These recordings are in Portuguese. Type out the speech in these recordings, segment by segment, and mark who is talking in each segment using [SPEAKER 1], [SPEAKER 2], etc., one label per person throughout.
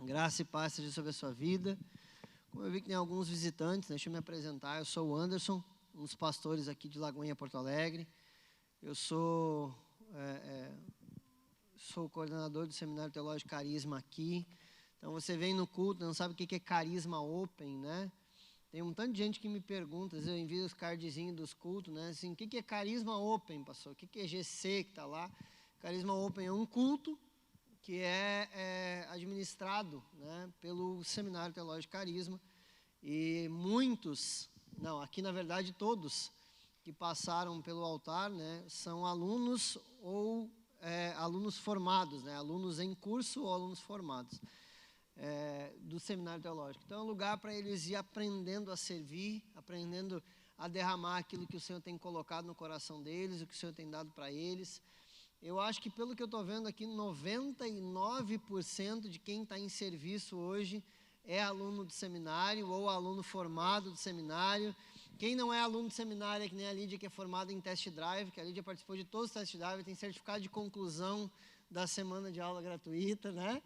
[SPEAKER 1] Graça e paz seja sobre a sua vida. Como eu vi que tem alguns visitantes, deixa eu me apresentar. Eu sou o Anderson, um dos pastores aqui de Lagoinha, Porto Alegre. Eu sou o coordenador do Seminário Teológico Carisma aqui. Então, você vem no culto, não sabe o que é Carisma Open, né? Tem um tanto de gente que me pergunta, às vezes eu envio os cardzinhos dos cultos, né? Assim, o que é Carisma Open, pastor? O que é GC que está lá? Carisma Open é um culto que é administrado, né, pelo Seminário Teológico Carisma. E muitos, não, aqui na verdade todos que passaram pelo altar, né, são alunos ou alunos formados, né, alunos em curso ou alunos formados do Seminário Teológico. Então é um lugar para eles ir aprendendo a servir, aprendendo a derramar aquilo que o Senhor tem colocado no coração deles, o que o Senhor tem dado para eles. Eu acho que, pelo que eu estou vendo aqui, 99% de quem está em serviço hoje é aluno do seminário ou aluno formado do seminário. Quem não é aluno do seminário é que nem a Lídia, que é formada em test drive, que a Lídia participou de todos os test drive, tem certificado de conclusão da semana de aula gratuita, né?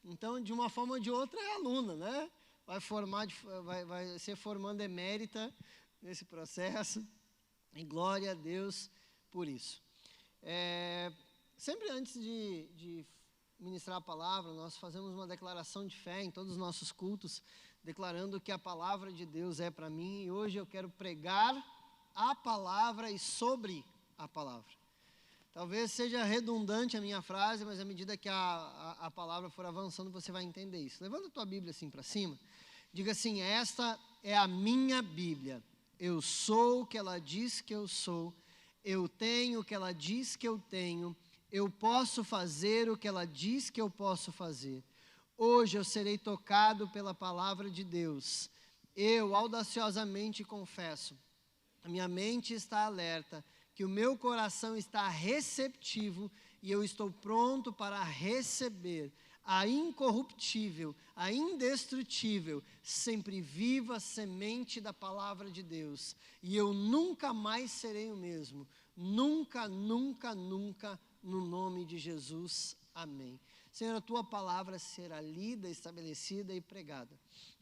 [SPEAKER 1] Então, de uma forma ou de outra, é aluna, né? Vai ser formando emérita nesse processo. E glória a Deus por isso. Sempre antes de ministrar a palavra, nós fazemos uma declaração de fé em todos os nossos cultos, declarando que a palavra de Deus é para mim, e hoje eu quero pregar a palavra e sobre a palavra. Talvez seja redundante a minha frase, mas à medida que a palavra for avançando, você vai entender isso. Levanta a tua Bíblia assim para cima, diga assim: esta é a minha Bíblia, eu sou o que ela diz que eu sou, eu tenho o que ela diz que eu tenho, eu posso fazer o que ela diz que eu posso fazer. Hoje eu serei tocado pela palavra de Deus. Eu audaciosamente confesso, a minha mente está alerta, que o meu coração está receptivo e eu estou pronto para receber a incorruptível, a indestrutível, sempre viva semente da palavra de Deus. E eu nunca mais serei o mesmo. Nunca, nunca, nunca, no nome de Jesus. Amém. Senhor, a tua palavra será lida, estabelecida e pregada.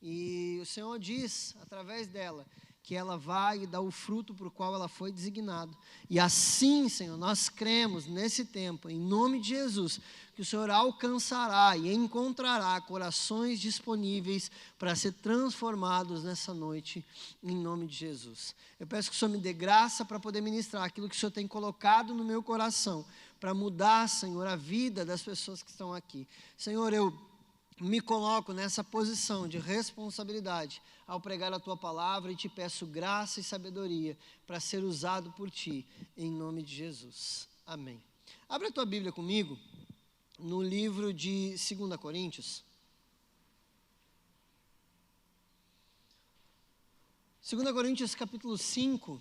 [SPEAKER 1] E o Senhor diz, através dela, que ela vai dar o fruto para o qual ela foi designada. E assim, Senhor, nós cremos nesse tempo, em nome de Jesus, que o Senhor alcançará e encontrará corações disponíveis para ser transformados nessa noite, em nome de Jesus. Eu peço que o Senhor me dê graça para poder ministrar aquilo que o Senhor tem colocado no meu coração, para mudar, Senhor, a vida das pessoas que estão aqui. Senhor, eu me coloco nessa posição de responsabilidade ao pregar a tua palavra e te peço graça e sabedoria para ser usado por ti, em nome de Jesus. Amém. Abre a tua Bíblia comigo no livro de 2 Coríntios. 2 Coríntios capítulo 5.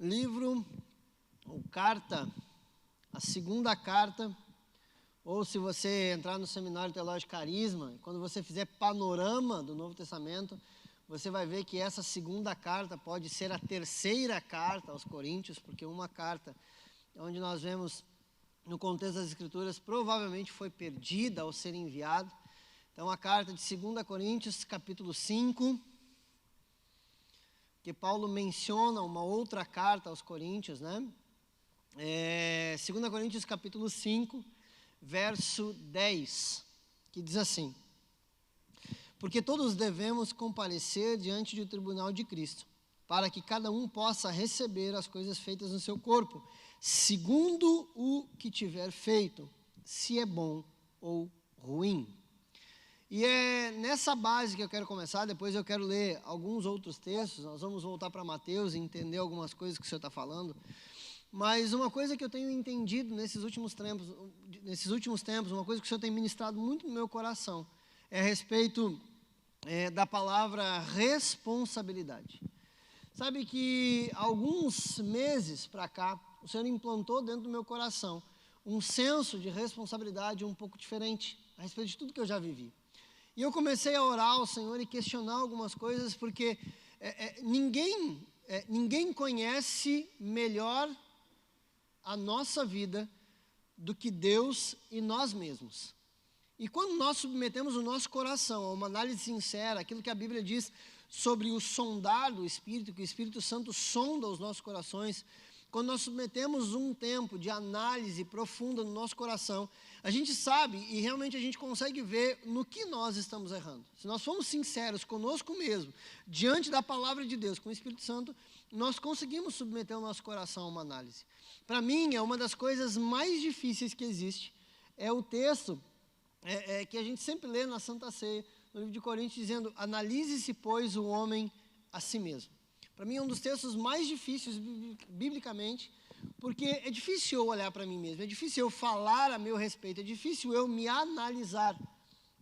[SPEAKER 1] Livro ou carta, a segunda carta, ou se você entrar no Seminário Teológico Carisma, quando você fizer panorama do Novo Testamento, você vai ver que essa segunda carta pode ser a terceira carta aos Coríntios, porque uma carta onde nós vemos no contexto das Escrituras provavelmente foi perdida ao ser enviada. Então a carta de 2 Coríntios capítulo 5, que Paulo menciona uma outra carta aos Coríntios, né? 2 Coríntios capítulo 5, verso 10, que diz assim: porque todos devemos comparecer diante do tribunal de Cristo, para que cada um possa receber as coisas feitas no seu corpo, segundo o que tiver feito, se é bom ou ruim. E é nessa base que eu quero começar. Depois eu quero ler alguns outros textos. Nós vamos voltar para Mateus e entender algumas coisas que o Senhor está falando. Mas uma coisa que eu tenho entendido nesses últimos tempos, uma coisa que o Senhor tem ministrado muito no meu coração, é a respeito da palavra responsabilidade. Sabe que alguns meses para cá, o Senhor implantou dentro do meu coração um senso de responsabilidade um pouco diferente a respeito de tudo que eu já vivi. E eu comecei a orar ao Senhor e questionar algumas coisas, porque ninguém conhece melhor a nossa vida do que Deus e nós mesmos. E quando nós submetemos o nosso coração a uma análise sincera, aquilo que a Bíblia diz sobre o sondar do Espírito, que o Espírito Santo sonda os nossos corações, quando nós submetemos um tempo de análise profunda no nosso coração, a gente sabe e realmente a gente consegue ver no que nós estamos errando. Se nós formos sinceros conosco mesmo, diante da palavra de Deus, com o Espírito Santo, nós conseguimos submeter o nosso coração a uma análise. Para mim, é uma das coisas mais difíceis que existe, é o texto que a gente sempre lê na Santa Ceia, no livro de Coríntios, dizendo: analise-se, pois, o homem a si mesmo. Para mim é um dos textos mais difíceis biblicamente, porque é difícil eu olhar para mim mesmo, é difícil eu falar a meu respeito, é difícil eu me analisar.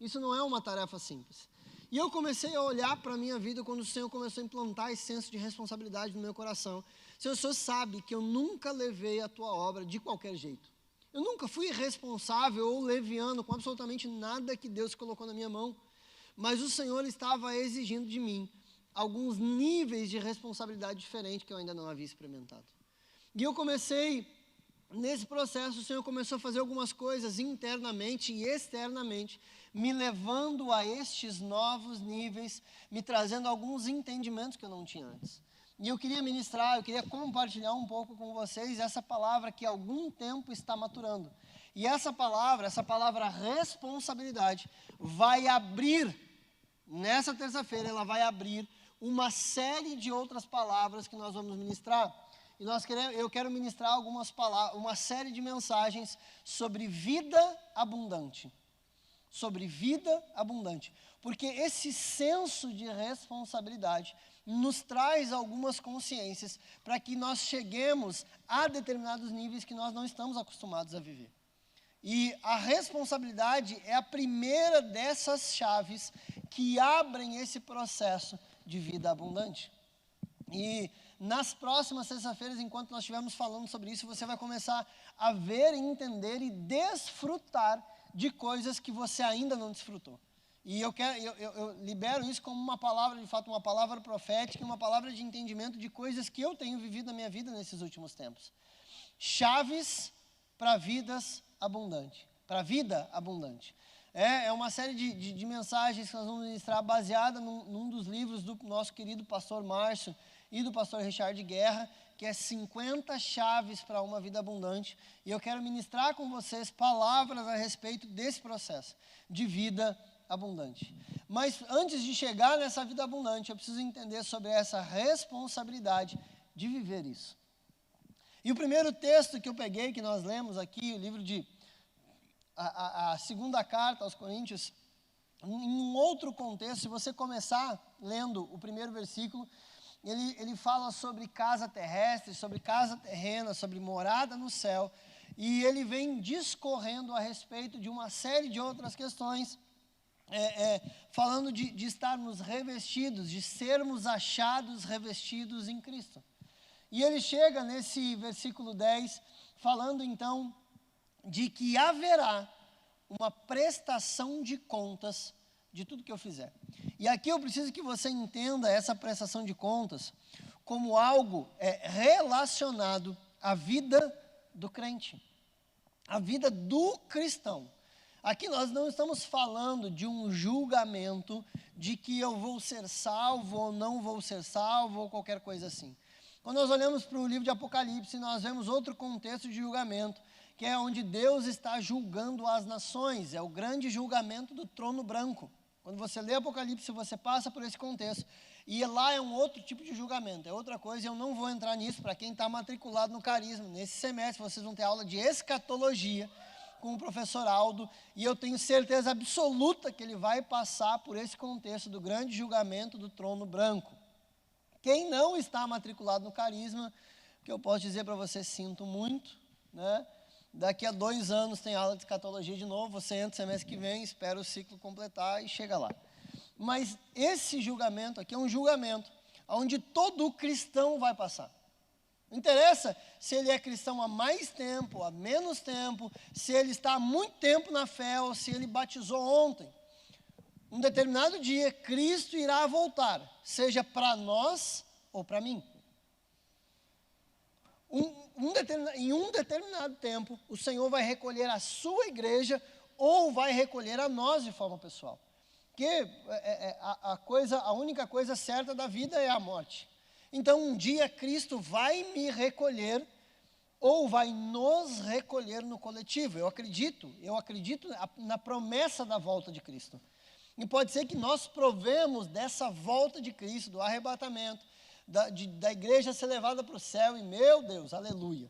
[SPEAKER 1] Isso não é uma tarefa simples. E eu comecei a olhar para a minha vida quando o Senhor começou a implantar esse senso de responsabilidade no meu coração. Senhor, o Senhor sabe que eu nunca levei a tua obra de qualquer jeito. Eu nunca fui irresponsável ou leviano com absolutamente nada que Deus colocou na minha mão. Mas o Senhor estava exigindo de mim alguns níveis de responsabilidade diferentes que eu ainda não havia experimentado. E eu comecei, nesse processo, o Senhor começou a fazer algumas coisas internamente e externamente, me levando a estes novos níveis, me trazendo alguns entendimentos que eu não tinha antes. E eu queria ministrar, eu queria compartilhar um pouco com vocês essa palavra que há algum tempo está maturando. E essa palavra responsabilidade, vai abrir, nessa terça-feira, ela vai abrir uma série de outras palavras que nós vamos ministrar. E eu quero ministrar uma série de mensagens sobre vida abundante. Sobre vida abundante. Porque esse senso de responsabilidade nos traz algumas consciências para que nós cheguemos a determinados níveis que nós não estamos acostumados a viver. E a responsabilidade é a primeira dessas chaves que abrem esse processo de vida abundante. E nas próximas sextas-feiras, enquanto nós estivermos falando sobre isso, você vai começar a ver, entender e desfrutar de coisas que você ainda não desfrutou. E eu libero isso como uma palavra, de fato, uma palavra profética, uma palavra de entendimento de coisas que eu tenho vivido na minha vida nesses últimos tempos. Chaves para vidas abundante, para vida abundante. É uma série de mensagens que nós vamos ministrar baseada num dos livros do nosso querido pastor Márcio e do pastor Richard Guerra, que é 50 chaves para uma vida abundante. E eu quero ministrar com vocês palavras a respeito desse processo de vida abundante. Mas antes de chegar nessa vida abundante, eu preciso entender sobre essa responsabilidade de viver isso. E o primeiro texto que eu peguei, que nós lemos aqui, o livro de a segunda carta aos Coríntios, em um outro contexto, se você começar lendo o primeiro versículo, ele fala sobre casa terrestre, sobre casa terrena, sobre morada no céu, e ele vem discorrendo a respeito de uma série de outras questões, falando de estarmos revestidos, de sermos achados revestidos em Cristo. E ele chega nesse versículo 10, falando então de que haverá uma prestação de contas de tudo que eu fizer. E aqui eu preciso que você entenda essa prestação de contas como algo relacionado à vida do crente, à vida do cristão. Aqui nós não estamos falando de um julgamento de que eu vou ser salvo ou não vou ser salvo ou qualquer coisa assim. Quando nós olhamos para o livro de Apocalipse, nós vemos outro contexto de julgamento, que é onde Deus está julgando as nações, é o grande julgamento do trono branco. Quando você lê Apocalipse, você passa por esse contexto, e lá é um outro tipo de julgamento, é outra coisa, e eu não vou entrar nisso. Para quem está matriculado no Carisma, nesse semestre vocês vão ter aula de escatologia com o professor Aldo, e eu tenho certeza absoluta que ele vai passar por esse contexto do grande julgamento do trono branco. Quem não está matriculado no Carisma, que eu posso dizer para você, sinto muito, né? Daqui a 2 anos tem aula de escatologia de novo, você entra semestre que vem, espera o ciclo completar e chega lá. Mas esse julgamento aqui é um julgamento onde todo cristão vai passar. Não interessa se ele é cristão há mais tempo, há menos tempo, se ele está há muito tempo na fé ou se ele batizou ontem. Um determinado dia, Cristo irá voltar, seja para nós ou para mim. Um em um determinado tempo, o Senhor vai recolher a sua igreja ou vai recolher a nós de forma pessoal. Porque a única coisa certa da vida é a morte. Então, um dia Cristo vai me recolher ou vai nos recolher no coletivo. Eu acredito na promessa da volta de Cristo. E pode ser que nós provemos dessa volta de Cristo, do arrebatamento, da igreja ser levada para o céu, e meu Deus, aleluia.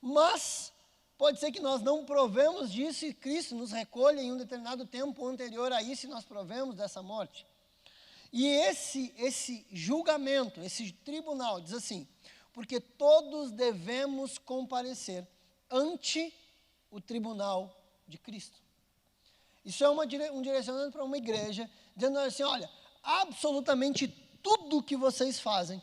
[SPEAKER 1] Mas pode ser que nós não provemos disso e Cristo nos recolha em um determinado tempo anterior a isso e nós provemos dessa morte. E esse julgamento, esse tribunal, diz assim: porque todos devemos comparecer ante o tribunal de Cristo. Isso é um direcionamento para uma igreja, dizendo assim: olha, absolutamente tudo que vocês fazem,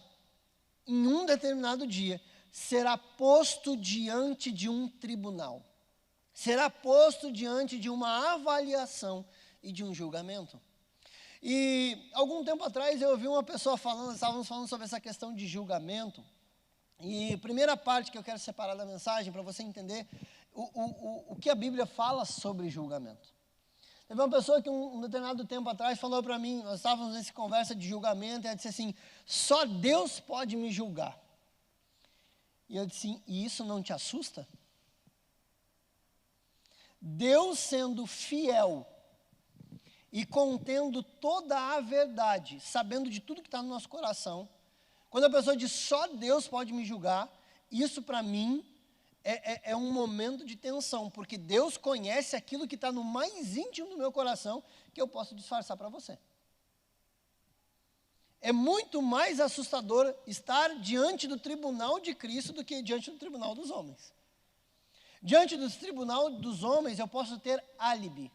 [SPEAKER 1] em um determinado dia, será posto diante de um tribunal. Será posto diante de uma avaliação e de um julgamento. E algum tempo atrás eu ouvi uma pessoa falando, estávamos falando sobre essa questão de julgamento. E a primeira parte que eu quero separar da mensagem, para você entender o que a Bíblia fala sobre julgamento. Teve uma pessoa que um determinado tempo atrás falou para mim, nós estávamos nessa conversa de julgamento, e ela disse assim: só Deus pode me julgar. E eu disse: e isso não te assusta? Deus sendo fiel e contendo toda a verdade, sabendo de tudo que está no nosso coração, quando a pessoa diz só Deus pode me julgar, isso para mim é um momento de tensão, porque Deus conhece aquilo que está no mais íntimo do meu coração, que eu posso disfarçar para você. É muito mais assustador estar diante do tribunal de Cristo do que diante do tribunal dos homens. Diante do tribunal dos homens eu posso ter álibi.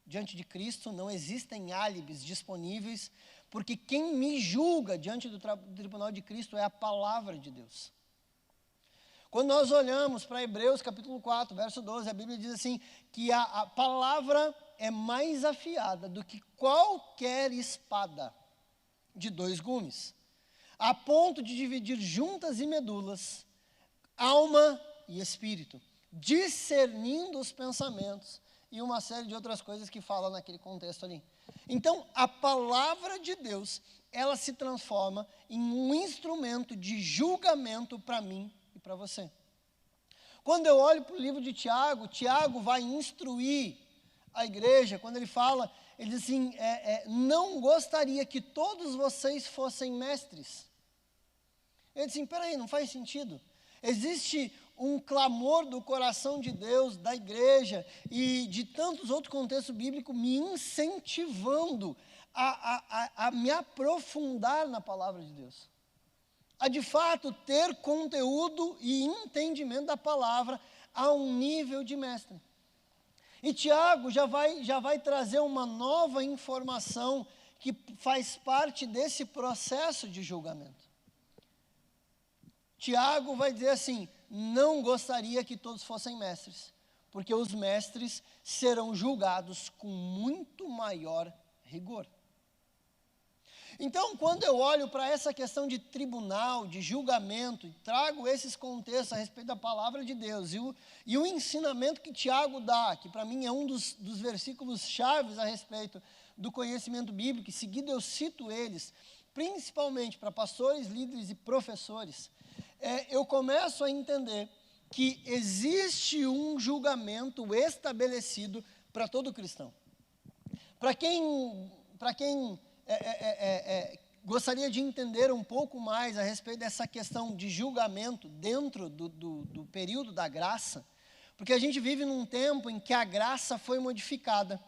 [SPEAKER 1] Diante de Cristo não existem álibis disponíveis, porque quem me julga diante do tribunal de Cristo é a palavra de Deus. Quando nós olhamos para Hebreus capítulo 4, verso 12, a Bíblia diz assim, que a palavra é mais afiada do que qualquer espada de 2 gumes, a ponto de dividir juntas e medulas, alma e espírito, discernindo os pensamentos e uma série de outras coisas que falam naquele contexto ali. Então, a palavra de Deus, ela se transforma em um instrumento de julgamento para mim e para você. Quando eu olho para o livro de Tiago, Tiago vai instruir a igreja, quando ele fala, ele diz assim, não gostaria que todos vocês fossem mestres. Ele diz assim, peraí, não faz sentido. Existe um clamor do coração de Deus, da igreja e de tantos outros contextos bíblicos me incentivando a me aprofundar na palavra de Deus. A de fato ter conteúdo e entendimento da palavra a um nível de mestre. E Tiago já vai trazer uma nova informação que faz parte desse processo de julgamento. Tiago vai dizer assim, não gostaria que todos fossem mestres, porque os mestres serão julgados com muito maior rigor. Então, quando eu olho para essa questão de tribunal, de julgamento, e trago esses contextos a respeito da palavra de Deus, e o ensinamento que Tiago dá, que para mim é um dos versículos chaves a respeito do conhecimento bíblico, e seguido eu cito eles, principalmente para pastores, líderes e professores, eu começo a entender que existe um julgamento estabelecido para todo cristão. Para quem gostaria de entender um pouco mais a respeito dessa questão de julgamento dentro do período da graça, porque a gente vive num tempo em que a graça foi modificada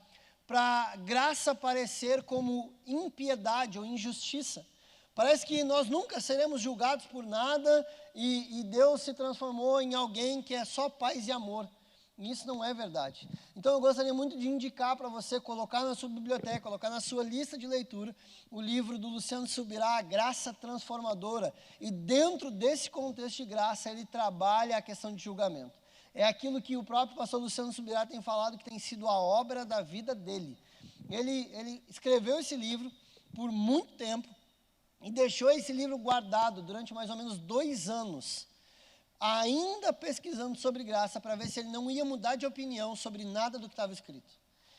[SPEAKER 1] para a graça parecer como impiedade ou injustiça. Parece que nós nunca seremos julgados por nada e Deus se transformou em alguém que é só paz e amor. E isso não é verdade. Então eu gostaria muito de indicar para você, colocar na sua biblioteca, colocar na sua lista de leitura, o livro do Luciano Subirá, A Graça Transformadora. E dentro desse contexto de graça, ele trabalha a questão de julgamento. É aquilo que o próprio pastor Luciano Subirá tem falado, que tem sido a obra da vida dele. Ele escreveu esse livro por muito tempo, e deixou esse livro guardado durante mais ou menos 2 anos, ainda pesquisando sobre graça para ver se ele não ia mudar de opinião sobre nada do que estava escrito.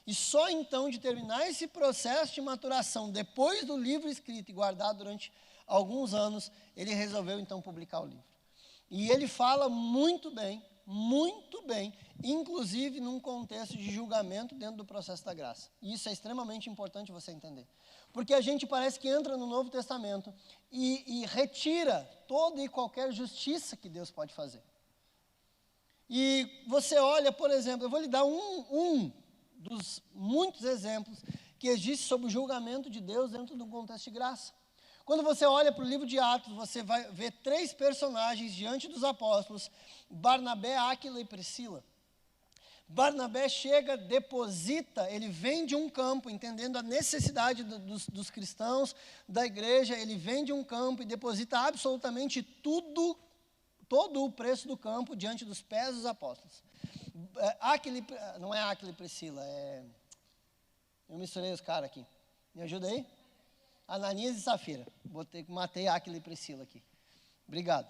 [SPEAKER 1] E só então de terminar esse processo de maturação, depois do livro escrito e guardado durante alguns anos, ele resolveu então publicar o livro. E ele fala muito bem, inclusive num contexto de julgamento dentro do processo da graça. E isso é extremamente importante você entender. Porque a gente parece que entra no Novo Testamento e retira toda e qualquer justiça que Deus pode fazer. E você olha, por exemplo, eu vou lhe dar um dos muitos exemplos que existe sobre o julgamento de Deus dentro do contexto de graça. Quando você olha para o livro de Atos, você vai ver 3 personagens diante dos apóstolos, Barnabé, Áquila e Priscila. Barnabé chega, deposita, ele vem de um campo, entendendo a necessidade dos cristãos, da igreja, ele vem de um campo e deposita absolutamente tudo, todo o preço do campo diante dos pés dos apóstolos. Não é Áquila e Priscila, eu misturei os caras aqui. Me ajuda aí? Ananias e Safira. Matei Áquila e Priscila aqui. Obrigado.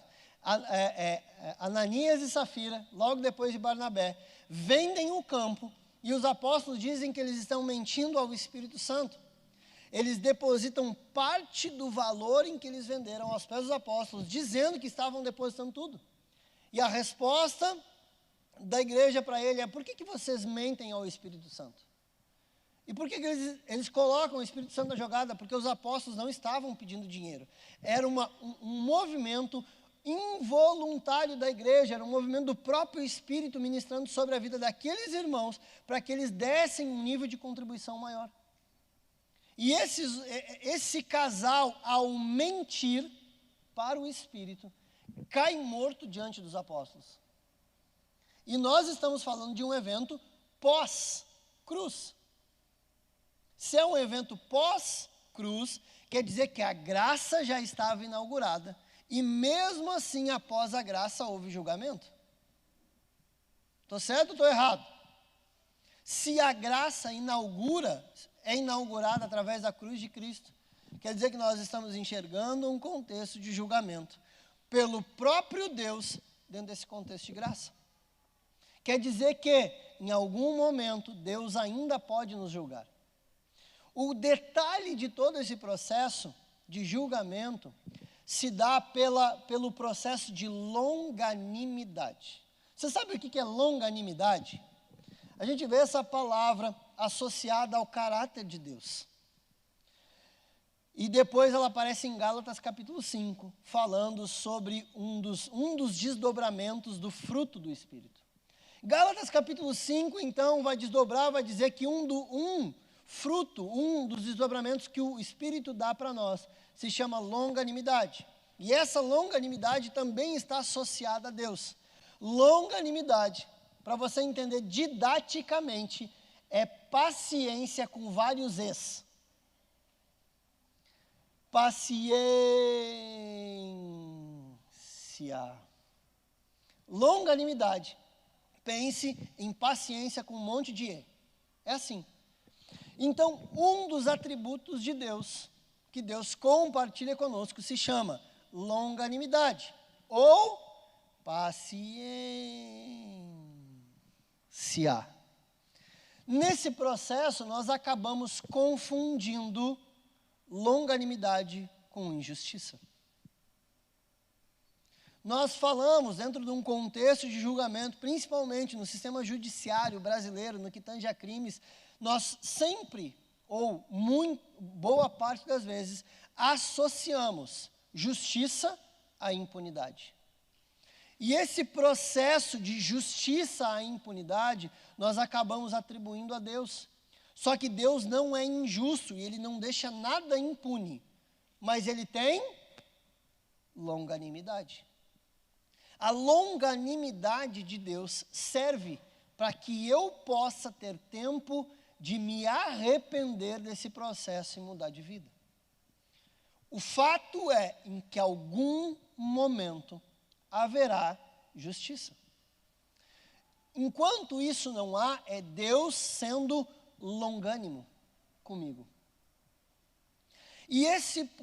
[SPEAKER 1] Ananias e Safira, logo depois de Barnabé, vendem o campo e os apóstolos dizem que eles estão mentindo ao Espírito Santo. Eles depositam parte do valor em que eles venderam aos pés dos apóstolos, dizendo que estavam depositando tudo. E a resposta da igreja para ele é: por que vocês mentem ao Espírito Santo? E por que eles colocam o Espírito Santo na jogada? Porque os apóstolos não estavam pedindo dinheiro. Era um movimento involuntário da igreja, era um movimento do próprio Espírito ministrando sobre a vida daqueles irmãos, para que eles dessem um nível de contribuição maior. E esse casal, ao mentir para o Espírito, cai morto diante dos apóstolos. E nós estamos falando de um evento pós-cruz. Se é um evento pós-cruz, quer dizer que a graça já estava inaugurada. E mesmo assim, após a graça, houve julgamento. Estou certo ou estou errado? Se a graça é inaugurada através da cruz de Cristo, quer dizer que nós estamos enxergando um contexto de julgamento pelo próprio Deus dentro desse contexto de graça. Quer dizer que, em algum momento, Deus ainda pode nos julgar. O detalhe de todo esse processo de julgamento se dá pelo processo de longanimidade. Você sabe o que é longanimidade? A gente vê essa palavra associada ao caráter de Deus. E depois ela aparece em Gálatas capítulo 5, falando sobre um dos desdobramentos do fruto do Espírito. Gálatas capítulo 5, então, vai desdobrar, vai dizer que um dos desdobramentos que o Espírito dá para nós, se chama longanimidade. E essa longanimidade também está associada a Deus. Longanimidade, para você entender didaticamente, é paciência com vários es. Paciência. Longanimidade. Pense em paciência com um monte de e. É assim. Então, um dos atributos de Deus, que Deus compartilha conosco, se chama longanimidade, ou paciência. Nesse processo, nós acabamos confundindo longanimidade com injustiça. Nós falamos, dentro de um contexto de julgamento, principalmente no sistema judiciário brasileiro, no que tange a crimes, nós sempre, ou boa parte das vezes, associamos justiça à impunidade. E esse processo de justiça à impunidade, nós acabamos atribuindo a Deus. Só que Deus não é injusto e Ele não deixa nada impune, mas Ele tem longanimidade. A longanimidade de Deus serve para que eu possa ter tempo de me arrepender desse processo e mudar de vida. O fato é em que algum momento haverá justiça. Enquanto isso não há, é Deus sendo longânimo comigo. E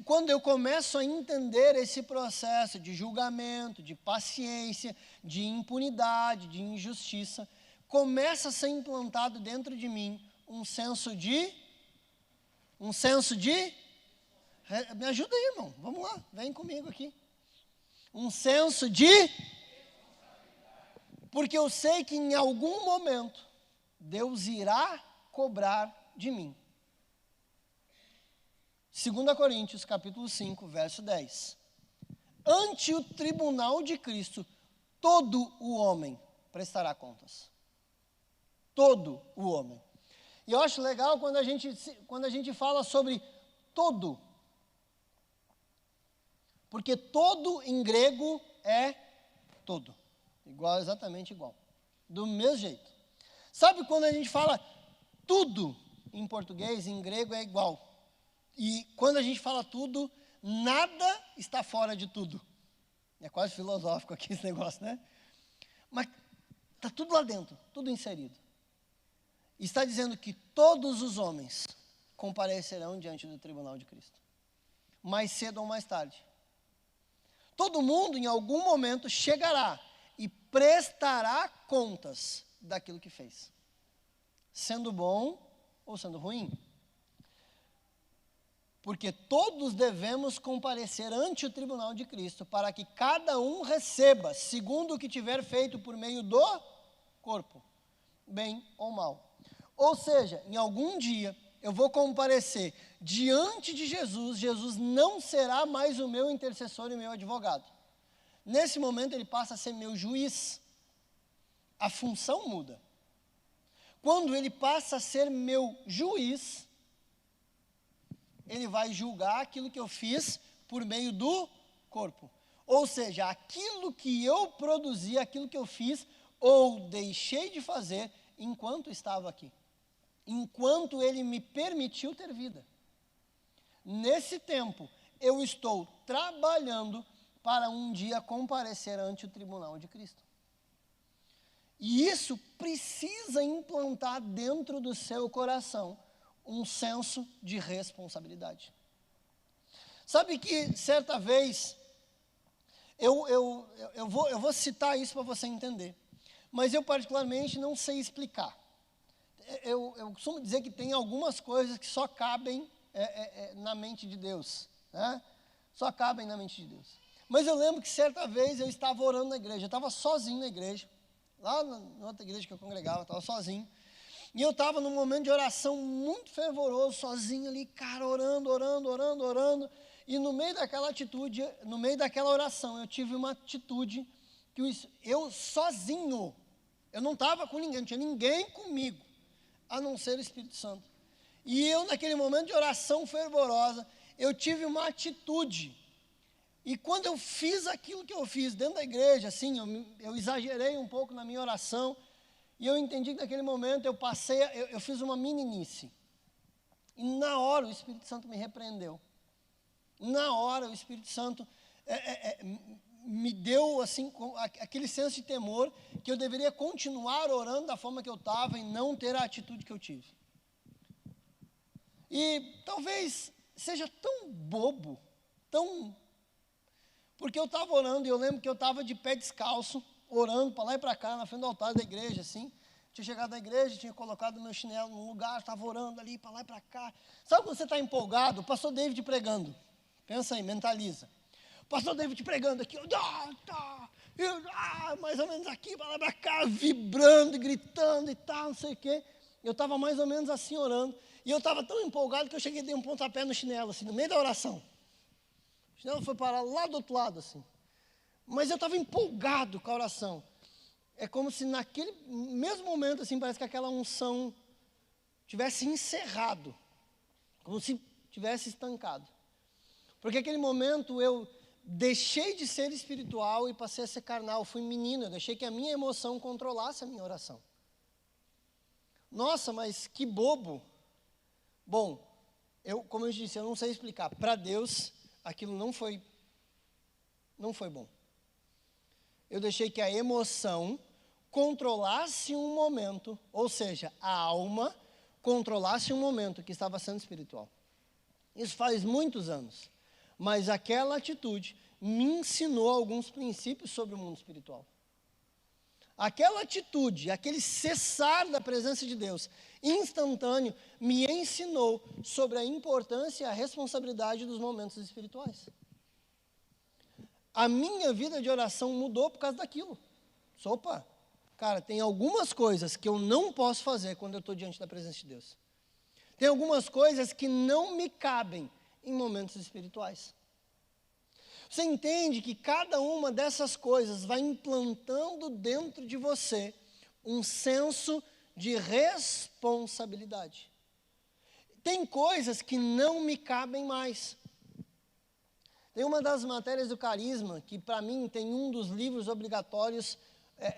[SPEAKER 1] quando eu começo a entender esse processo de julgamento, de paciência, de impunidade, de injustiça, começa a ser implantado dentro de mim um senso de... Me ajuda aí, irmão, vamos lá, vem comigo aqui. Um senso de... Porque eu sei que em algum momento Deus irá cobrar de mim. 2 Coríntios, capítulo 5, verso 10. Ante o tribunal de Cristo, todo o homem prestará contas. Todo o homem. E eu acho legal quando a gente fala sobre todo. Porque todo em grego é todo. Igual, exatamente igual. Do mesmo jeito. Sabe quando a gente fala tudo em português, em grego é igual. E quando a gente fala tudo, nada está fora de tudo. É quase filosófico aqui esse negócio, né? Mas está tudo lá dentro, tudo inserido. E está dizendo que todos os homens comparecerão diante do tribunal de Cristo. Mais cedo ou mais tarde. Todo mundo, em algum momento, chegará e prestará contas daquilo que fez. Sendo bom ou sendo ruim. Porque todos devemos comparecer ante o tribunal de Cristo, para que cada um receba, segundo o que tiver feito por meio do corpo, bem ou mal. Ou seja, em algum dia eu vou comparecer diante de Jesus, Jesus não será mais o meu intercessor e meu advogado. Nesse momento ele passa a ser meu juiz. A função muda. Quando ele passa a ser meu juiz, ele vai julgar aquilo que eu fiz por meio do corpo. Ou seja, aquilo que eu produzi, aquilo que eu fiz ou deixei de fazer enquanto estava aqui. Enquanto ele me permitiu ter vida. Nesse tempo, eu estou trabalhando para um dia comparecer ante o tribunal de Cristo. E isso precisa implantar dentro do seu coração um senso de responsabilidade. Sabe que, certa vez, eu vou citar isso para você entender, mas eu particularmente não sei explicar. Eu costumo dizer que tem algumas coisas que só cabem na mente de Deus, né? Só cabem na mente de Deus. Mas eu lembro que certa vez eu estava orando na igreja, eu estava sozinho na igreja, lá na outra igreja que eu congregava, eu estava sozinho. E eu estava num momento de oração muito fervoroso, sozinho ali, cara, orando. E no meio daquela atitude, no meio daquela oração, eu tive uma atitude que eu sozinho, eu não estava com ninguém, não tinha ninguém comigo, a não ser o Espírito Santo. E eu, naquele momento de oração fervorosa, eu tive uma atitude. E quando eu fiz aquilo que eu fiz dentro da igreja, assim, eu exagerei um pouco na minha oração. E eu entendi que naquele momento eu fiz uma meninice. E na hora o Espírito Santo me repreendeu. Na hora o Espírito Santo me deu assim, aquele senso de temor que eu deveria continuar orando da forma que eu estava e não ter a atitude que eu tive. E talvez seja tão bobo, porque eu estava orando e eu lembro que eu estava de pé descalço, orando para lá e para cá, na frente do altar da igreja, assim. Tinha chegado da igreja, tinha colocado meu chinelo num lugar, estava orando ali, para lá e para cá. Sabe quando você está empolgado? O pastor David pregando. Pensa aí, mentaliza. O pastor David pregando aqui, mais ou menos aqui, para lá e para cá, vibrando, gritando e tal, não sei o quê. Eu estava mais ou menos assim orando. E eu estava tão empolgado que eu cheguei e dei um pontapé no chinelo, assim, no meio da oração. O chinelo foi parar lá do outro lado, assim. Mas eu estava empolgado com a oração. É como se naquele mesmo momento, assim, parece que aquela unção tivesse encerrado. Como se tivesse estancado. Porque aquele momento eu deixei de ser espiritual e passei a ser carnal. Eu fui menino, eu deixei que a minha emoção controlasse a minha oração. Nossa, mas que bobo. Bom, como eu disse, eu não sei explicar. Para Deus, aquilo não foi bom. Eu deixei que a emoção controlasse um momento, ou seja, a alma controlasse um momento que estava sendo espiritual. Isso faz muitos anos. Mas aquela atitude me ensinou alguns princípios sobre o mundo espiritual. Aquela atitude, aquele cessar da presença de Deus, instantâneo, me ensinou sobre a importância e a responsabilidade dos momentos espirituais. A minha vida de oração mudou por causa daquilo. Opa, cara, tem algumas coisas que eu não posso fazer quando eu estou diante da presença de Deus. Tem algumas coisas que não me cabem em momentos espirituais. Você entende que cada uma dessas coisas vai implantando dentro de você um senso de responsabilidade. Tem coisas que não me cabem mais. Tem uma das matérias do Carisma, que para mim tem um dos livros obrigatórios,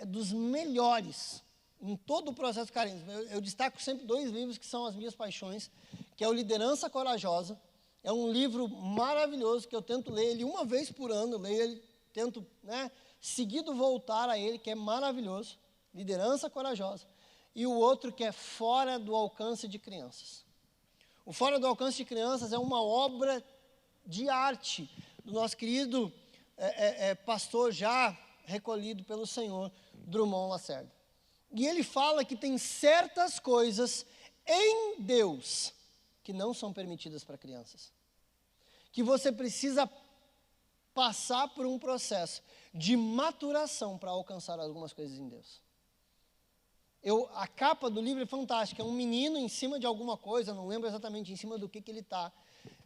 [SPEAKER 1] dos melhores, em todo o processo do Carisma. Eu destaco sempre 2 livros que são as minhas paixões, que é o Liderança Corajosa. É um livro maravilhoso que eu tento ler ele uma vez por ano, eu leio ele, tento, seguido voltar a ele, que é maravilhoso, Liderança Corajosa. E o outro que é Fora do Alcance de Crianças. O Fora do Alcance de Crianças é uma obra de arte do nosso querido pastor já recolhido pelo Senhor, Drummond Lacerda. E ele fala que tem certas coisas em Deus que não são permitidas para crianças. Que você precisa passar por um processo de maturação para alcançar algumas coisas em Deus. A capa do livro é fantástica, é um menino em cima de alguma coisa, não lembro exatamente em cima do que ele está,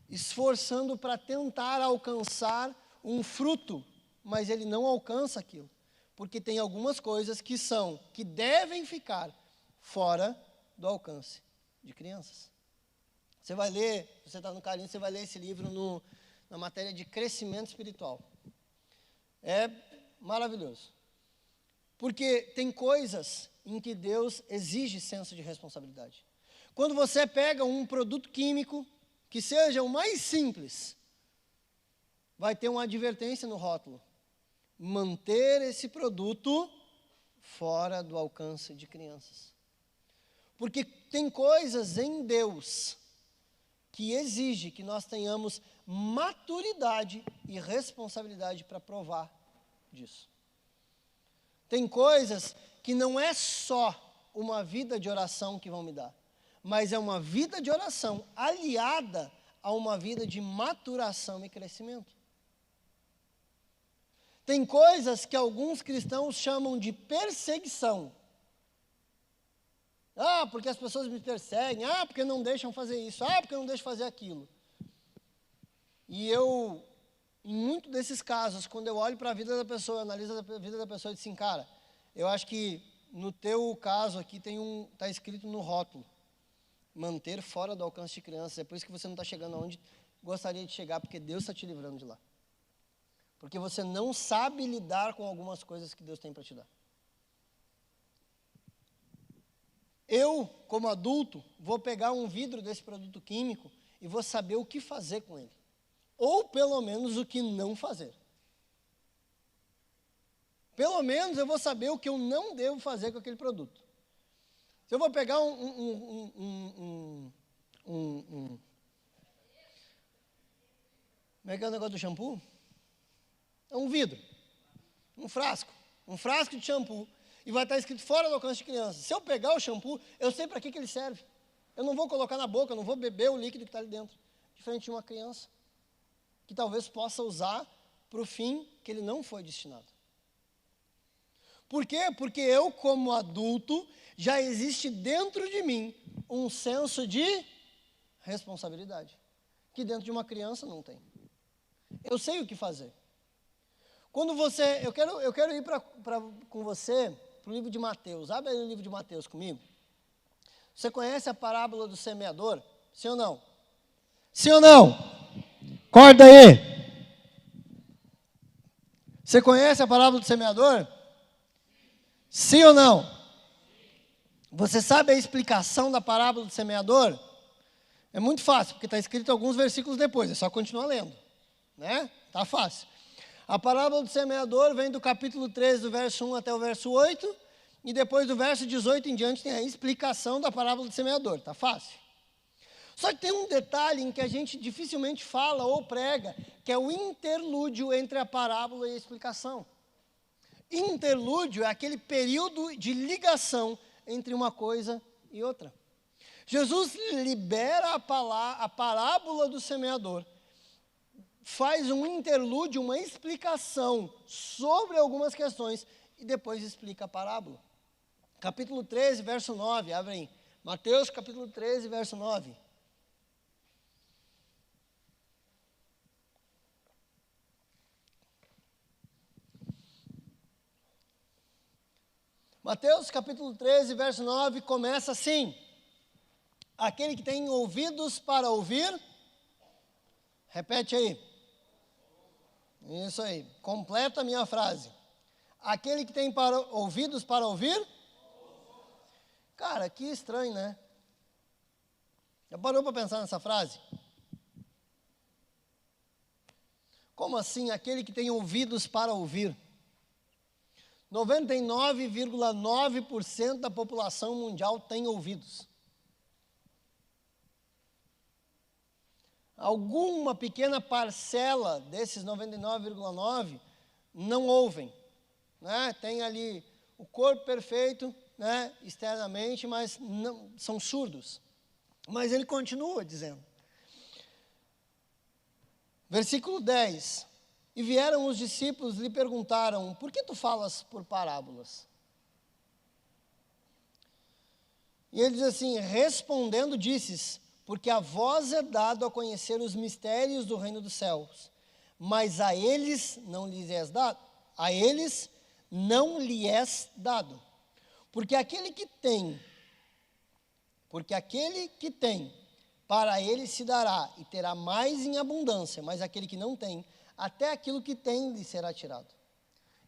[SPEAKER 1] esforçando para tentar alcançar um fruto, mas ele não alcança aquilo, porque tem algumas coisas que devem ficar fora do alcance de crianças. Você vai ler, você está no Carinho, você vai ler esse livro na matéria de crescimento espiritual. É maravilhoso. Porque tem coisas em que Deus exige senso de responsabilidade. Quando você pega um produto químico, que seja o mais simples, vai ter uma advertência no rótulo. Manter esse produto fora do alcance de crianças. Porque tem coisas em Deus que exige que nós tenhamos maturidade e responsabilidade para provar disso. Tem coisas que não é só uma vida de oração que vão me dar, mas é uma vida de oração aliada a uma vida de maturação e crescimento. Tem coisas que alguns cristãos chamam de perseguição. Porque as pessoas me perseguem, porque não deixam fazer isso, porque não deixam fazer aquilo. E eu, em muitos desses casos, quando eu olho para a vida da pessoa, analiso a vida da pessoa e digo assim, cara, eu acho que no teu caso aqui está escrito no rótulo, manter fora do alcance de crianças, é por isso que você não está chegando aonde gostaria de chegar, porque Deus está te livrando de lá. Porque você não sabe lidar com algumas coisas que Deus tem para te dar. Eu, como adulto, vou pegar um vidro desse produto químico e vou saber o que fazer com ele. Ou, pelo menos, o que não fazer. Pelo menos eu vou saber o que eu não devo fazer com aquele produto. Se eu vou pegar como é que é o negócio do shampoo? É um vidro, um frasco de shampoo. E vai estar escrito fora do alcance de criança. Se eu pegar o shampoo, eu sei para que ele serve. Eu não vou colocar na boca, eu não vou beber o líquido que está ali dentro. Diferente de uma criança, que talvez possa usar para o fim que ele não foi destinado. Por quê? Porque eu, como adulto, já existe dentro de mim um senso de responsabilidade, que dentro de uma criança não tem. Eu sei o que fazer. Quando você, eu quero ir com você para o livro de Mateus. Abre aí o livro de Mateus comigo. Você conhece a parábola do semeador? Sim ou não? Sim ou não? Acorda aí. Você conhece a parábola do semeador? Sim ou não? Você sabe a explicação da parábola do semeador? É muito fácil, porque está escrito alguns versículos depois, é só continuar lendo. Tá fácil. A parábola do semeador vem do capítulo 13, do verso 1 até o verso 8, e depois do verso 18 em diante tem a explicação da parábola do semeador, tá fácil. Só que tem um detalhe em que a gente dificilmente fala ou prega, que é o interlúdio entre a parábola e a explicação. Interlúdio é aquele período de ligação entre uma coisa e outra. Jesus libera a parábola do semeador, faz um interlúdio, uma explicação sobre algumas questões e depois explica a parábola. Capítulo 13, verso 9, abre aí. Mateus capítulo 13, verso 9. Mateus capítulo 13, verso 9, começa assim: aquele que tem ouvidos para ouvir, repete aí. Isso aí, completa a minha frase. Aquele que tem ouvidos para ouvir. Cara, que estranho, né? Já parou para pensar nessa frase? Como assim, aquele que tem ouvidos para ouvir? 99,9% da população mundial tem ouvidos. Alguma pequena parcela desses 99,9% não ouvem, né? Tem ali o corpo perfeito, né, externamente, mas não, são surdos. Mas ele continua dizendo. Versículo 10. E vieram os discípulos e lhe perguntaram: por que tu falas por parábolas? E ele diz assim: respondendo disses, porque a vós é dado a conhecer os mistérios do reino dos céus, mas a eles não lhes és dado. A eles não lhe és dado. Porque aquele que tem, para ele se dará e terá mais em abundância, mas aquele que não tem, até aquilo que tem lhe será tirado.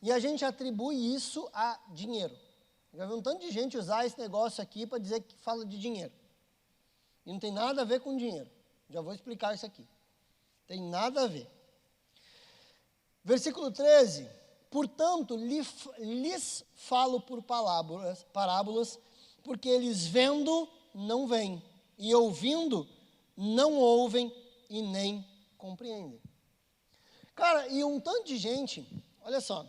[SPEAKER 1] E a gente atribui isso a dinheiro. Já vi um tanto de gente usar esse negócio aqui para dizer que fala de dinheiro. E não tem nada a ver com dinheiro. Já vou explicar isso aqui. Tem nada a ver. Versículo 13. Portanto, lhes falo por parábolas, porque eles vendo, não veem, e ouvindo, não ouvem e nem compreendem. Cara, e um tanto de gente, olha só,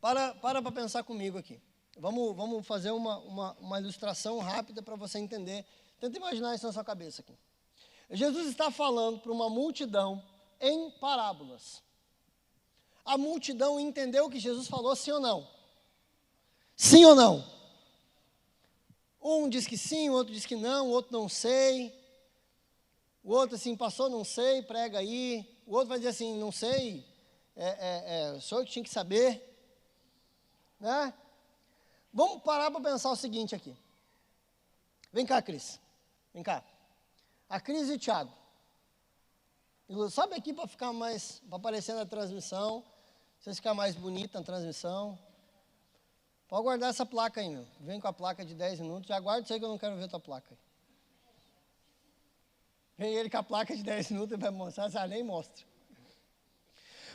[SPEAKER 1] para pensar comigo aqui. Vamos fazer uma ilustração rápida para você entender. Tenta imaginar isso na sua cabeça aqui. Jesus está falando para uma multidão em parábolas. A multidão entendeu o que Jesus falou, sim ou não? Sim ou não? Um diz que sim, o outro diz que não, o outro não sei. O outro assim, pastor, não sei, prega aí. O outro vai dizer assim, não sei, o senhor que tinha que saber. Né? Vamos parar para pensar o seguinte aqui. Vem cá, Cris. Vem cá. A Cris e o Thiago. Sobe aqui para ficar mais, para aparecer na transmissão. Vocês ficar mais bonita na transmissão. Pode guardar essa placa aí, meu. Vem com a placa de 10 minutos. Já guarda isso aí que eu não quero ver tua placa aí. Vem ele com a placa de 10 minutos e vai mostrar, você nem mostra.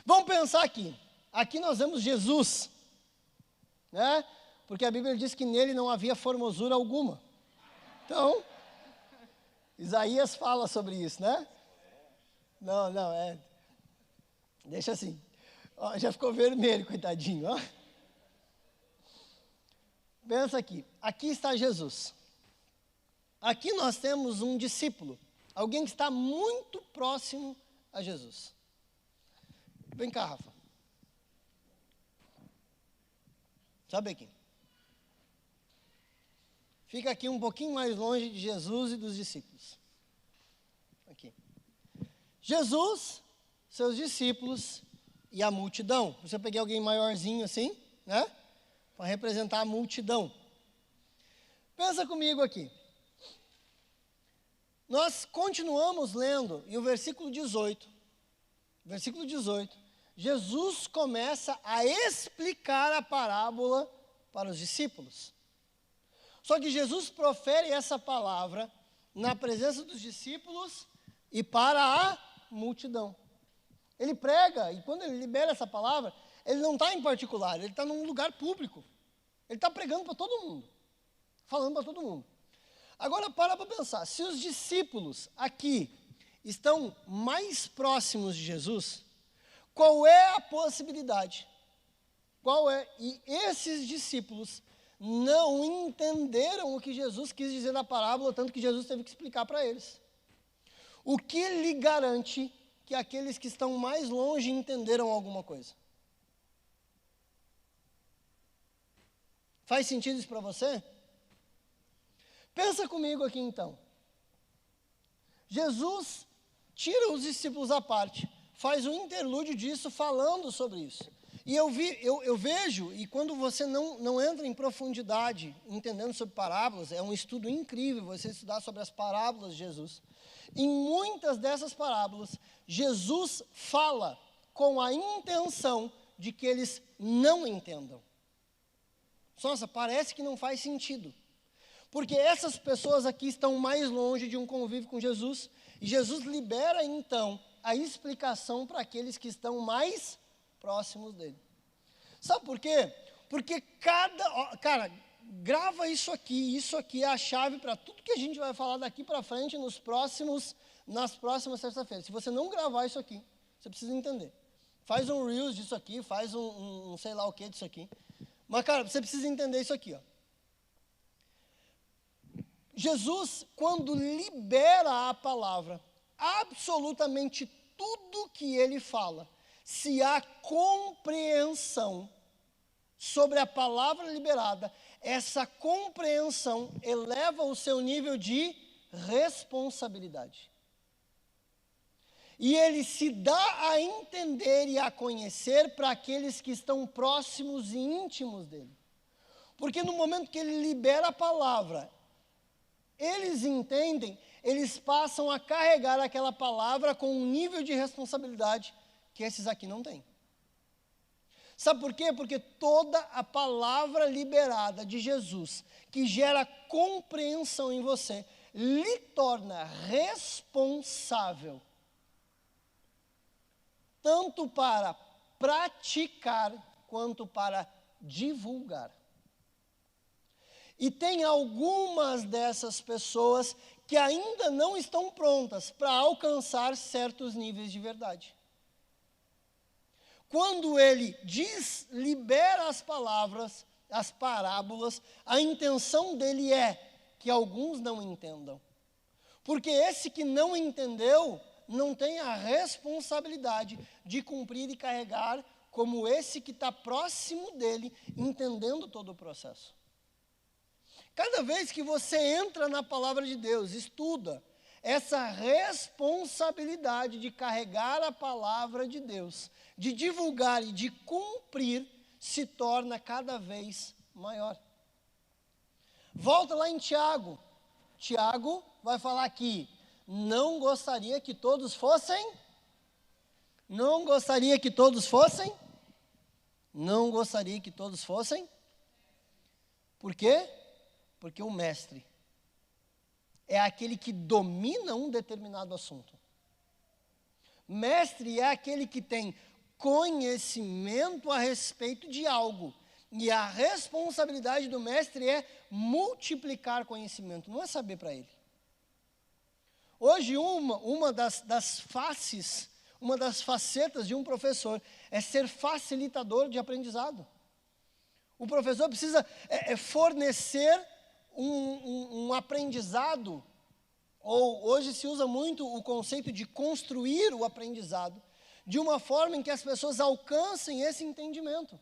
[SPEAKER 1] Vamos pensar aqui. Aqui nós vemos Jesus, né? Porque a Bíblia diz que nele não havia formosura alguma. Então, Isaías fala sobre isso, né? Não, deixa assim. Ó, já ficou vermelho, coitadinho, ó. Pensa aqui. Aqui está Jesus. Aqui nós temos um discípulo. Alguém que está muito próximo a Jesus. Vem cá, Rafa. Sobe aqui. Fica aqui um pouquinho mais longe de Jesus e dos discípulos. Aqui. Jesus, seus discípulos e a multidão. Se eu peguei alguém maiorzinho assim, né? Para representar a multidão. Pensa comigo aqui. Nós continuamos lendo, e o versículo 18, Jesus começa a explicar a parábola para os discípulos. Só que Jesus profere essa palavra na presença dos discípulos e para a multidão. Ele prega, e quando ele libera essa palavra, ele não está em particular, ele está num lugar público. Ele está pregando para todo mundo, falando para todo mundo. Agora para pensar, se os discípulos aqui estão mais próximos de Jesus, qual é a possibilidade? Qual é? E esses discípulos não entenderam o que Jesus quis dizer na parábola, tanto que Jesus teve que explicar para eles. O que lhe garante que aqueles que estão mais longe entenderam alguma coisa? Faz sentido isso para você? Pensa comigo aqui então. Jesus tira os discípulos à parte, faz um interlúdio disso falando sobre isso. E eu vejo, e quando você não entra em profundidade, entendendo sobre parábolas, é um estudo incrível você estudar sobre as parábolas de Jesus. Em muitas dessas parábolas, Jesus fala com a intenção de que eles não entendam. Nossa, parece que não faz sentido. Porque essas pessoas aqui estão mais longe de um convívio com Jesus, e Jesus libera então a explicação para aqueles que estão mais próximos dele. Sabe por quê? Porque cara, grava isso aqui é a chave para tudo que a gente vai falar daqui para frente nas próximas sexta-feiras. Se você não gravar isso aqui, você precisa entender. Faz um Reels disso aqui, faz um sei lá o que disso aqui. Mas, cara, você precisa entender isso aqui, ó. Jesus, quando libera a palavra, absolutamente tudo que ele fala, se há compreensão sobre a palavra liberada, essa compreensão eleva o seu nível de responsabilidade. E ele se dá a entender e a conhecer para aqueles que estão próximos e íntimos dele. Porque no momento que ele libera a palavra, eles entendem, eles passam a carregar aquela palavra com um nível de responsabilidade que esses aqui não têm. Sabe por quê? Porque toda a palavra liberada de Jesus, que gera compreensão em você, lhe torna responsável, tanto para praticar, quanto para divulgar. E tem algumas dessas pessoas que ainda não estão prontas para alcançar certos níveis de verdade. Quando ele libera as palavras, as parábolas, a intenção dele é que alguns não entendam. Porque esse que não entendeu, não tem a responsabilidade de cumprir e carregar, como esse que está próximo dele, entendendo todo o processo. Cada vez que você entra na palavra de Deus, estuda, essa responsabilidade de carregar a palavra de Deus, de divulgar e de cumprir, se torna cada vez maior. Volta lá em Tiago. Tiago vai falar aqui, não gostaria que todos fossem? Não gostaria que todos fossem? Não gostaria que todos fossem? Por quê? Porque o mestre é aquele que domina um determinado assunto. Mestre é aquele que tem conhecimento a respeito de algo. E a responsabilidade do mestre é multiplicar conhecimento, não é saber para ele. Hoje, uma das faces, uma das facetas de um professor é ser facilitador de aprendizado. O professor precisa fornecer um aprendizado, ou hoje se usa muito o conceito de construir o aprendizado, de uma forma em que as pessoas alcancem esse entendimento.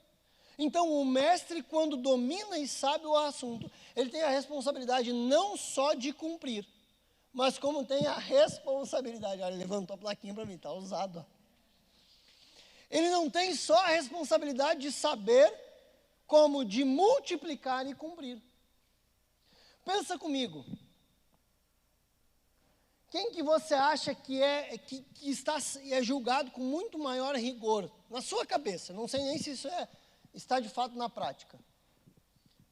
[SPEAKER 1] Então, o mestre, quando domina e sabe o assunto, ele tem a responsabilidade não só de cumprir, mas como tem a responsabilidade, olha, levantou a plaquinha para mim, está usado. Ó. Ele não tem só a responsabilidade de saber, como de multiplicar e cumprir. Pensa comigo. Quem que você acha que é julgado com muito maior rigor? Na sua cabeça, não sei nem se isso está de fato na prática.